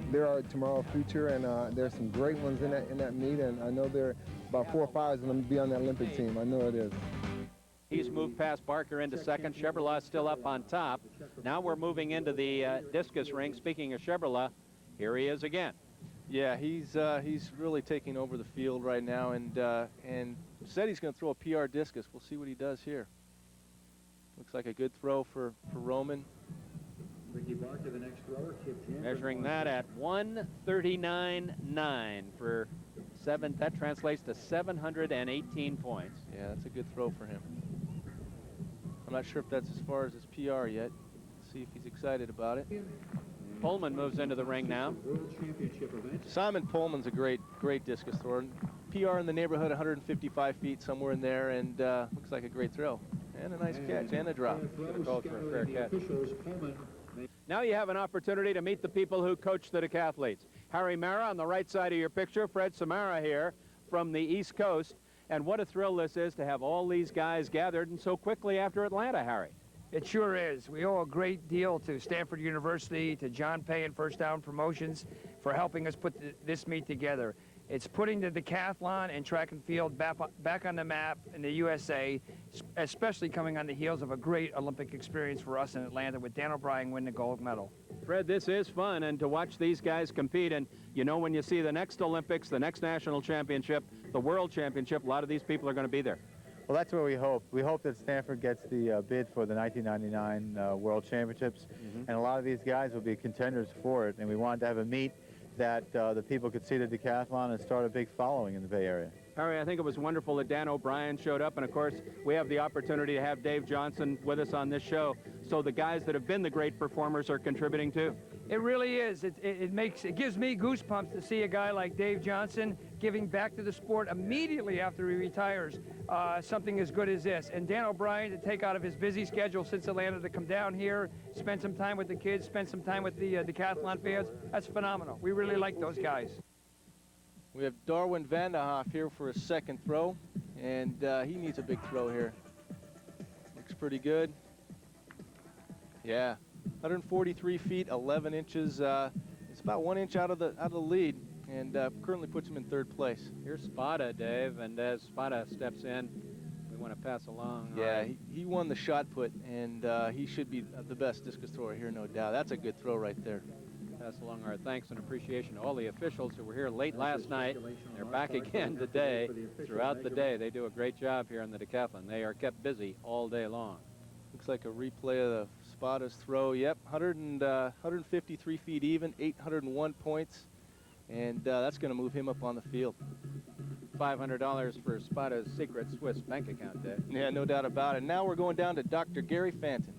they're our tomorrow future, and there's some great ones in that meet, and I know there are about 4 or 5 of them to be on the Olympic team. I know it is. He's moved past Barker into second. Chevrolet's still up on top. Now we're moving into the discus ring. Speaking of Chevrolet, here he is again. Yeah, he's really taking over the field right now, and said he's going to throw a PR discus. We'll see what he does here. Looks like a good throw for Roman. Ricky Barker, the next thrower, kicked in. Measuring that at 139.9 for 7. That translates to 718 points. Yeah, that's a good throw for him. I'm not sure if that's as far as his PR yet. See if he's excited about it. Pullman moves into the ring now. Simon Pullman's a great discus thrower. PR in the neighborhood, 155 feet, somewhere in there, and looks like a great throw. And a nice catch and a drop. Should have called for a fair catch. Now you have an opportunity to meet the people who coach the decathletes. Harry Mara on the right side of your picture, Fred Samara here from the East Coast. And what a thrill this is to have all these guys gathered and so quickly after Atlanta, Harry. It sure is. We owe a great deal to Stanford University, to John Pay and First Down Promotions for helping us put this meet together. It's putting the decathlon and track and field back on the map in the USA, especially coming on the heels of a great Olympic experience for us in Atlanta with Dan O'Brien winning the gold medal. Fred, this is fun, and to watch these guys compete, and you know when you see the next Olympics, the next national championship, the world championship, a lot of these people are going to be there. Well, that's what we hope. We hope that Stanford gets the bid for the 1999 World Championships, and a lot of these guys will be contenders for it, and we wanted to have a meet that the people could see the decathlon and start a big following in the Bay Area. Harry, I think it was wonderful that Dan O'Brien showed up, and of course we have the opportunity to have Dave Johnson with us on this show, so the guys that have been the great performers are contributing too. It really is. It gives me goosebumps to see a guy like Dave Johnson giving back to the sport immediately after he retires something as good as this. And Dan O'Brien to take out of his busy schedule since Atlanta to come down here, spend some time with the kids, spend some time with the decathlon fans. That's phenomenal. We really like those guys. We have Darwin Vanderhoff here for his second throw, and he needs a big throw here. Looks pretty good. Yeah, 143 feet, 11 inches. It's about 1 inch out of the lead, and currently puts him in third place. Here's Spada, Dave, and as Spada steps in, we want to pass along. Yeah, he won the shot put, and he should be the best discus thrower here, no doubt. That's a good throw right there. Pass along our thanks and appreciation to all the officials who were here late last night. They're back again today. Throughout the day, they do a great job here in the decathlon. They are kept busy all day long. Looks like a replay of the Spada's throw. Yep, 153 feet even, 801 points, and that's going to move him up on the field. $500 for Spada's secret Swiss bank account, Dave. Yeah, no doubt about it. Now we're going down to Dr. Gary Fanton.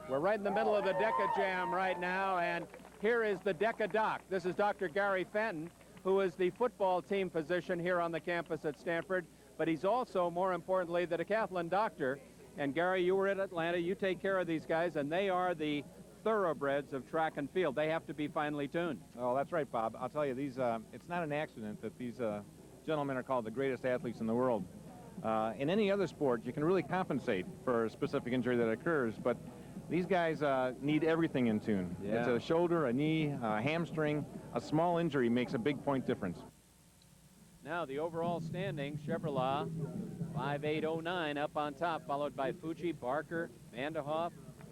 We're right in the middle of the Deca Jam right now, and here is the Deca Doc. This is Dr. Gary Fenton, who is the football team physician here on the campus at Stanford, but he's also, more importantly, the decathlon doctor. And Gary, you were at Atlanta. You take care of these guys, and they are the thoroughbreds of track and field. They have to be finely tuned. Oh, that's right, Bob. I'll tell you, these it's not an accident that these gentlemen are called the greatest athletes in the world. In any other sport, you can really compensate for a specific injury that occurs, but these guys need everything in tune. Yeah. It's a shoulder, a knee, a hamstring. A small injury makes a big point difference. Now the overall standing, Chevrolet 5.809 up on top, followed by Fucci, Barker, Vanderhoff,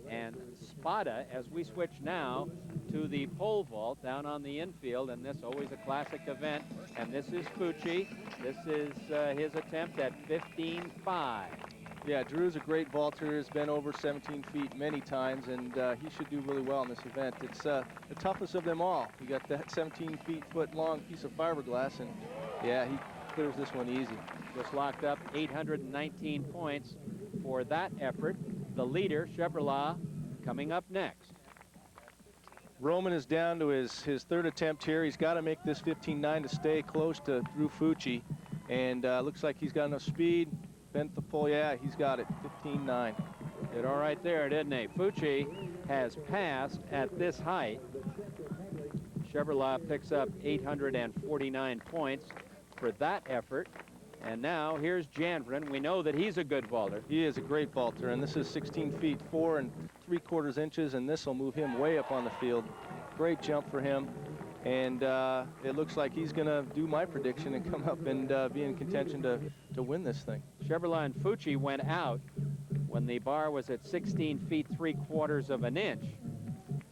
and Spada, as we switch now to the pole vault down on the infield, and this always a classic event. And this is Fucci. This is his attempt at 15.5. Yeah, Drew's a great vaulter. Has been over 17 feet many times, and he should do really well in this event. It's the toughest of them all. You got that 17 foot long piece of fiberglass, and yeah, he clears this one easy. Just locked up 819 points for that effort. The leader, Chevrolet, coming up next. Roman is down to his third attempt here. He's got to make this 15.9 to stay close to Drew Fucci, and looks like he's got enough speed. Bent the pole, yeah, he's got it, 15.9. Did all right there, didn't he? Fucci has passed at this height. Chevrolet picks up 849 points for that effort. And now here's Janvrin. We know that he's a good vaulter. He is a great vaulter, and this is 16 feet 4 3/4 inches, and this will move him way up on the field. Great jump for him, and it looks like he's going to do my prediction and come up and be in contention to win this thing. Chevrolet and Fucci went out when the bar was at 16 feet 3/4 of an inch.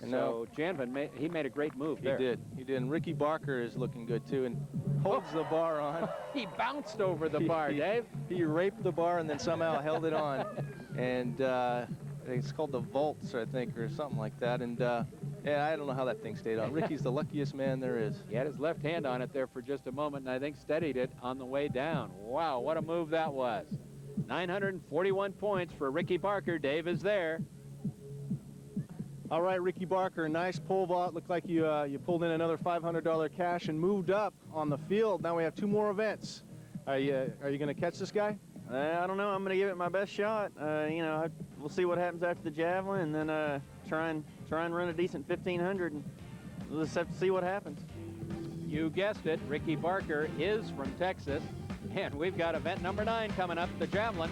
And so Janvin, he made a great move there. He did, and Ricky Barker is looking good too, and holds the bar on. He bounced over the bar, Dave. He raped the bar and then somehow held it on, and it's called the vaults, I think, or something like that. And yeah, I don't know how that thing stayed on. Ricky's the luckiest man there is. He had his left hand on it there for just a moment, and I think steadied it on the way down. Wow, what a move that was. 941 points for Ricky Barker. Dave is there. All right, Ricky Barker, nice pole vault. Looked like you pulled in another $500 cash and moved up on the field. Now we have 2 more events. Are you going to catch this guy? I don't know. I'm going to give it my best shot. You know, we'll see what happens after the javelin, and then try and run a decent 1500, and we'll just have to see what happens. You guessed it, Ricky Barker is from Texas, and we've got event number 9 coming up, the javelin.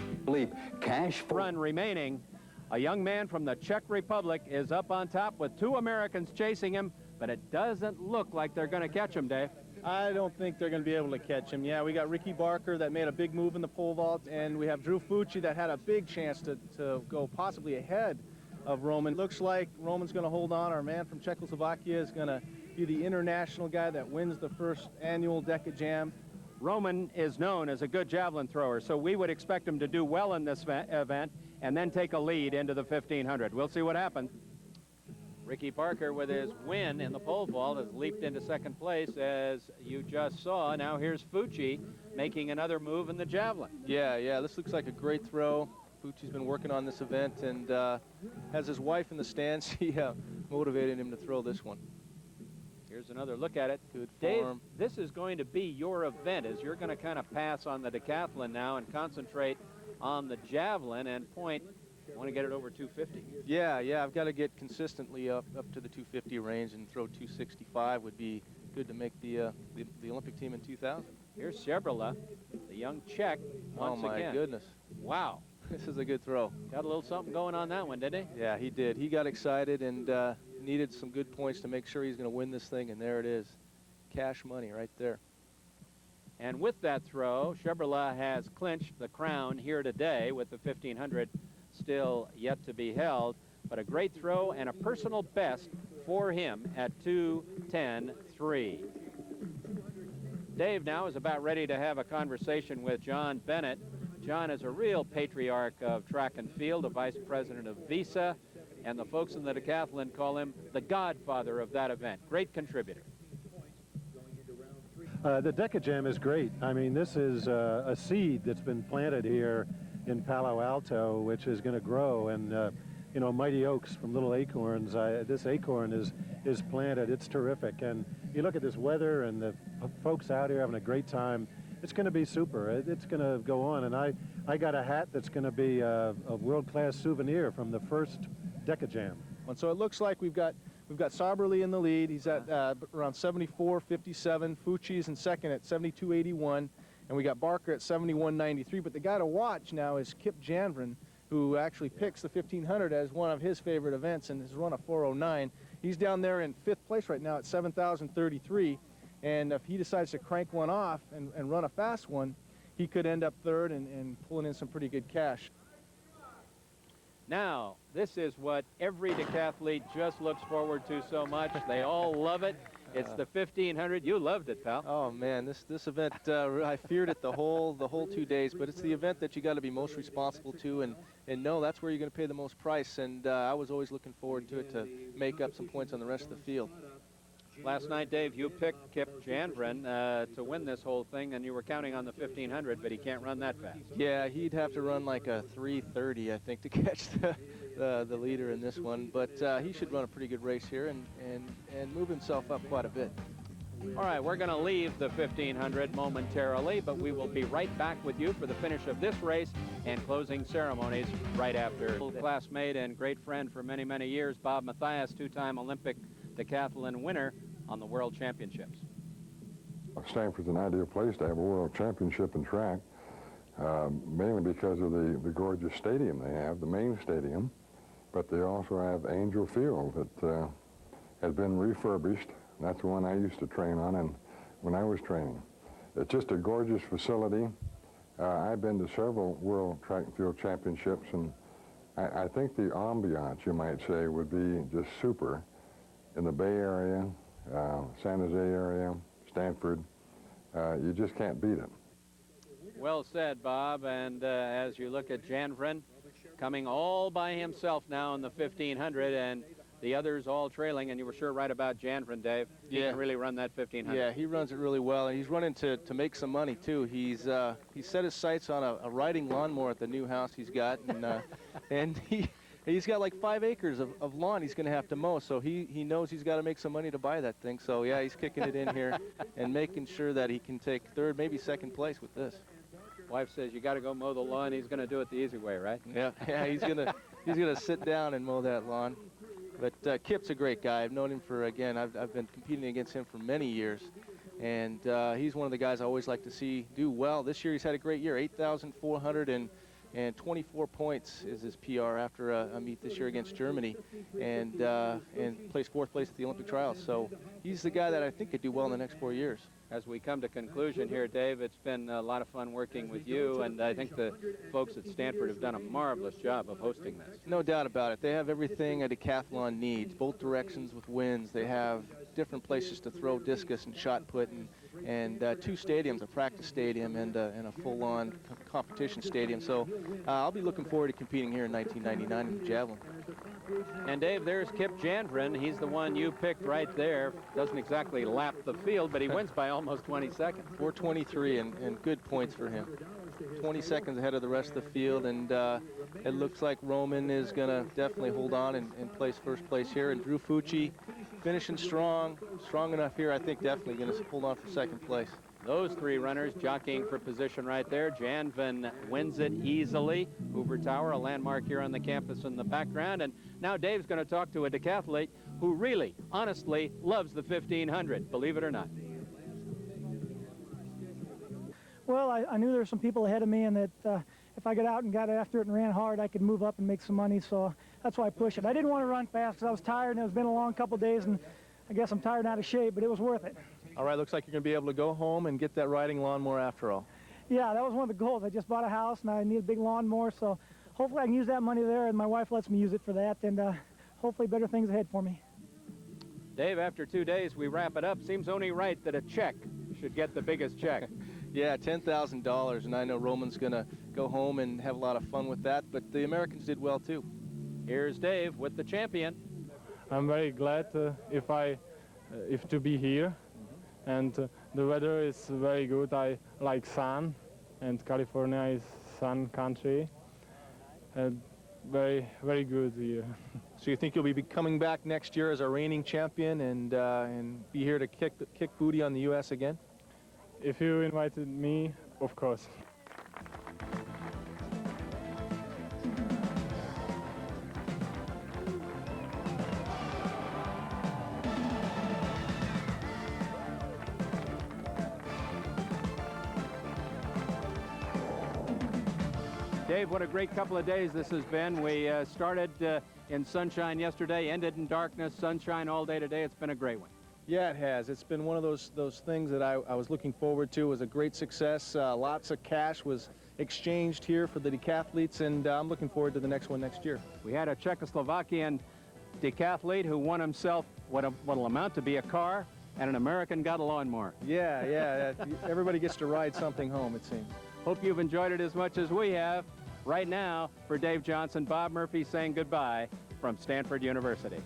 Cash run remaining. A young man from the Czech Republic is up on top with 2 Americans chasing him, but it doesn't look like they're going to catch him, Dave. I don't think they're going to be able to catch him. Yeah, we got Ricky Barker that made a big move in the pole vault, and we have Drew Fucci that had a big chance to go possibly ahead of Roman. Looks like Roman's going to hold on. Our man from Czechoslovakia is going to be the international guy that wins the first annual Deca Jam. Roman is known as a good javelin thrower, so we would expect him to do well in this event and then take a lead into the 1500. We'll see what happens. Ricky Barker, with his win in the pole vault, has leaped into second place, as you just saw. Now here's Fucci making another move in the javelin. Yeah, this looks like a great throw. Fucci's been working on this event and has his wife in the stands. He motivated him to throw this one. Here's another look at it. Good Dave, form. this is going to be your event, as you're going to kind of pass on the decathlon now and concentrate on the javelin and point. I want to get it over 250. Yeah, I've got to get consistently up to the 250 range, and throw 265 would be good to make the Olympic team in 2000. Here's Chevrolet, the young Czech, once again. Oh my goodness. Wow. This is a good throw. Got a little something going on that one, didn't he? Yeah, he did. He got excited and needed some good points to make sure he's going to win this thing, and there it is. Cash money right there. And with that throw, Chevrolet has clinched the crown here today, with the 1500 still yet to be held. But a great throw and a personal best for him at 2:10.3. Dave now is about ready to have a conversation with John Bennett. John is a real patriarch of track and field, a vice president of VISA, and the folks in the decathlon call him the godfather of that event. Great contributor. The Deca Jam is great. I mean, this is a seed that's been planted here in Palo Alto, which is going to grow. And, you know, mighty oaks from little acorns. This acorn is planted. It's terrific. And you look at this weather and the folks out here having a great time. It's going to be super. It's going to go on. And I got a hat that's going to be a world-class souvenir from the first Decajam. And so it looks like we've got Saberly in the lead. He's at around 74.57. Fucci's in second at 72.81. And we got Barker at 71.93. But the guy to watch now is Kip Janvrin, who actually picks the 1500 as one of his favorite events and has run a 4:09. He's down there in 5th place right now at 7,033. And if he decides to crank one off and run a fast one, he could end up 3rd and pulling in some pretty good cash. Now, this is what every decathlete just looks forward to so much. They all love it. It's the 1500. You loved it, pal. Oh man, this event, I feared it the whole 2 days, but it's the event that you got to be most responsible to, and know that's where you're going to pay the most price. And I was always looking forward to it to make up some points on the rest of the field. Last night, Dave, you picked Kip Janvrin to win this whole thing, and you were counting on the 1500, but he can't run that fast. Yeah, he'd have to run like a 3:30, I think, to catch the leader in this one. But he should run a pretty good race here and move himself up quite a bit. All right, we're going to leave the 1500 momentarily, but we will be right back with you for the finish of this race and closing ceremonies right after. Classmate and great friend for many, many years, Bob Mathias, two-time Olympic decathlon winner on the World Championships. Stanford's an ideal place to have a World Championship in track, mainly because of the gorgeous stadium they have, the main stadium, but they also have Angel Field that has been refurbished. That's the one I used to train on and when I was training. It's just a gorgeous facility. I've been to several World Track and Field Championships, and I think the ambiance, you might say, would be just super in the Bay Area, San Jose area, Stanford. You just can't beat it. Well said, Bob. And as you look at Janvrin coming all by himself now in the 1500, and the others all trailing, and you were sure right about Janvrin, Dave. He can really run that 1500. Yeah, he runs it really well, and he's running to make some money too. He's set his sights on a riding lawnmower at the new house he's got, and he's got like 5 acres of lawn he's going to have to mow, so he knows he's got to make some money to buy that thing. So yeah, he's kicking it in here and making sure that he can take 3rd, maybe 2nd place with this. Wife says you got to go mow the lawn. He's going to do it the easy way, right? Yeah, he's gonna sit down and mow that lawn. But Kip's a great guy. I've known him for, again, I've been competing against him for many years. And he's one of the guys I always like to see do well. This year he's had a great year, 8,424 points is his PR after a meet this year against Germany, and placed 4th place at the Olympic trials. So he's the guy that I think could do well in the next 4 years. As we come to conclusion here, Dave, it's been a lot of fun working with you, and I think the folks at Stanford have done a marvelous job of hosting this. No doubt about it. They have everything a decathlon needs, both directions with winds. They have different places to throw discus and shot put, and 2 stadiums, a practice stadium and a full-on competition stadium. So I'll be looking forward to competing here in 1999 in the javelin. And Dave, there's Kip Janvrin. He's the one you picked right there. Doesn't exactly lap the field, but he wins by almost 20 seconds. 4:23 and good points for him. 20 seconds ahead of the rest of the field, and it looks like Roman is going to definitely hold on and place 1st place here. And Drew Fucci finishing strong enough here, I think definitely going to hold on for 2nd place. Those 3 runners jockeying for position right there. Janvrin wins it easily. Hoover Tower, a landmark here on the campus in the background. And now Dave's going to talk to a decathlete who really, honestly, loves the 1500, believe it or not. Well, I knew there were some people ahead of me, and that if I got out and got after it and ran hard, I could move up and make some money, so that's why I pushed it. I didn't want to run fast because I was tired, and it's been a long couple days, and I guess I'm tired and out of shape, but it was worth it. All right, looks like you're going to be able to go home and get that riding lawnmower after all. Yeah, that was one of the goals. I just bought a house, and I need a big lawnmower, so hopefully I can use that money there, and my wife lets me use it for that, and hopefully better things ahead for me. Dave, after 2 days, we wrap it up. Seems only right that a check should get the biggest check. Yeah, $10,000, and I know Roman's going to go home and have a lot of fun with that, but the Americans did well, too. Here's Dave with the champion. I'm very glad if to be here, and the weather is very good. I like sun, and California is sun country. very, very good year. So you think you'll be coming back next year as a reigning champion and be here to kick booty on the U.S. again? If you invited me, of course. Dave, what a great couple of days this has been. We started in sunshine yesterday, ended in darkness, sunshine all day today. It's been a great one. Yeah, it has. It's been one of those things that I was looking forward to. It was a great success. Lots of cash was exchanged here for the decathletes, and I'm looking forward to the next one next year. We had a Czechoslovakian decathlete who won himself what'll amount to be a car, and an American got a lawnmower. Yeah. Everybody gets to ride something home, it seems. Hope you've enjoyed it as much as we have. Right now, for Dave Johnson, Bob Murphy saying goodbye from Stanford University.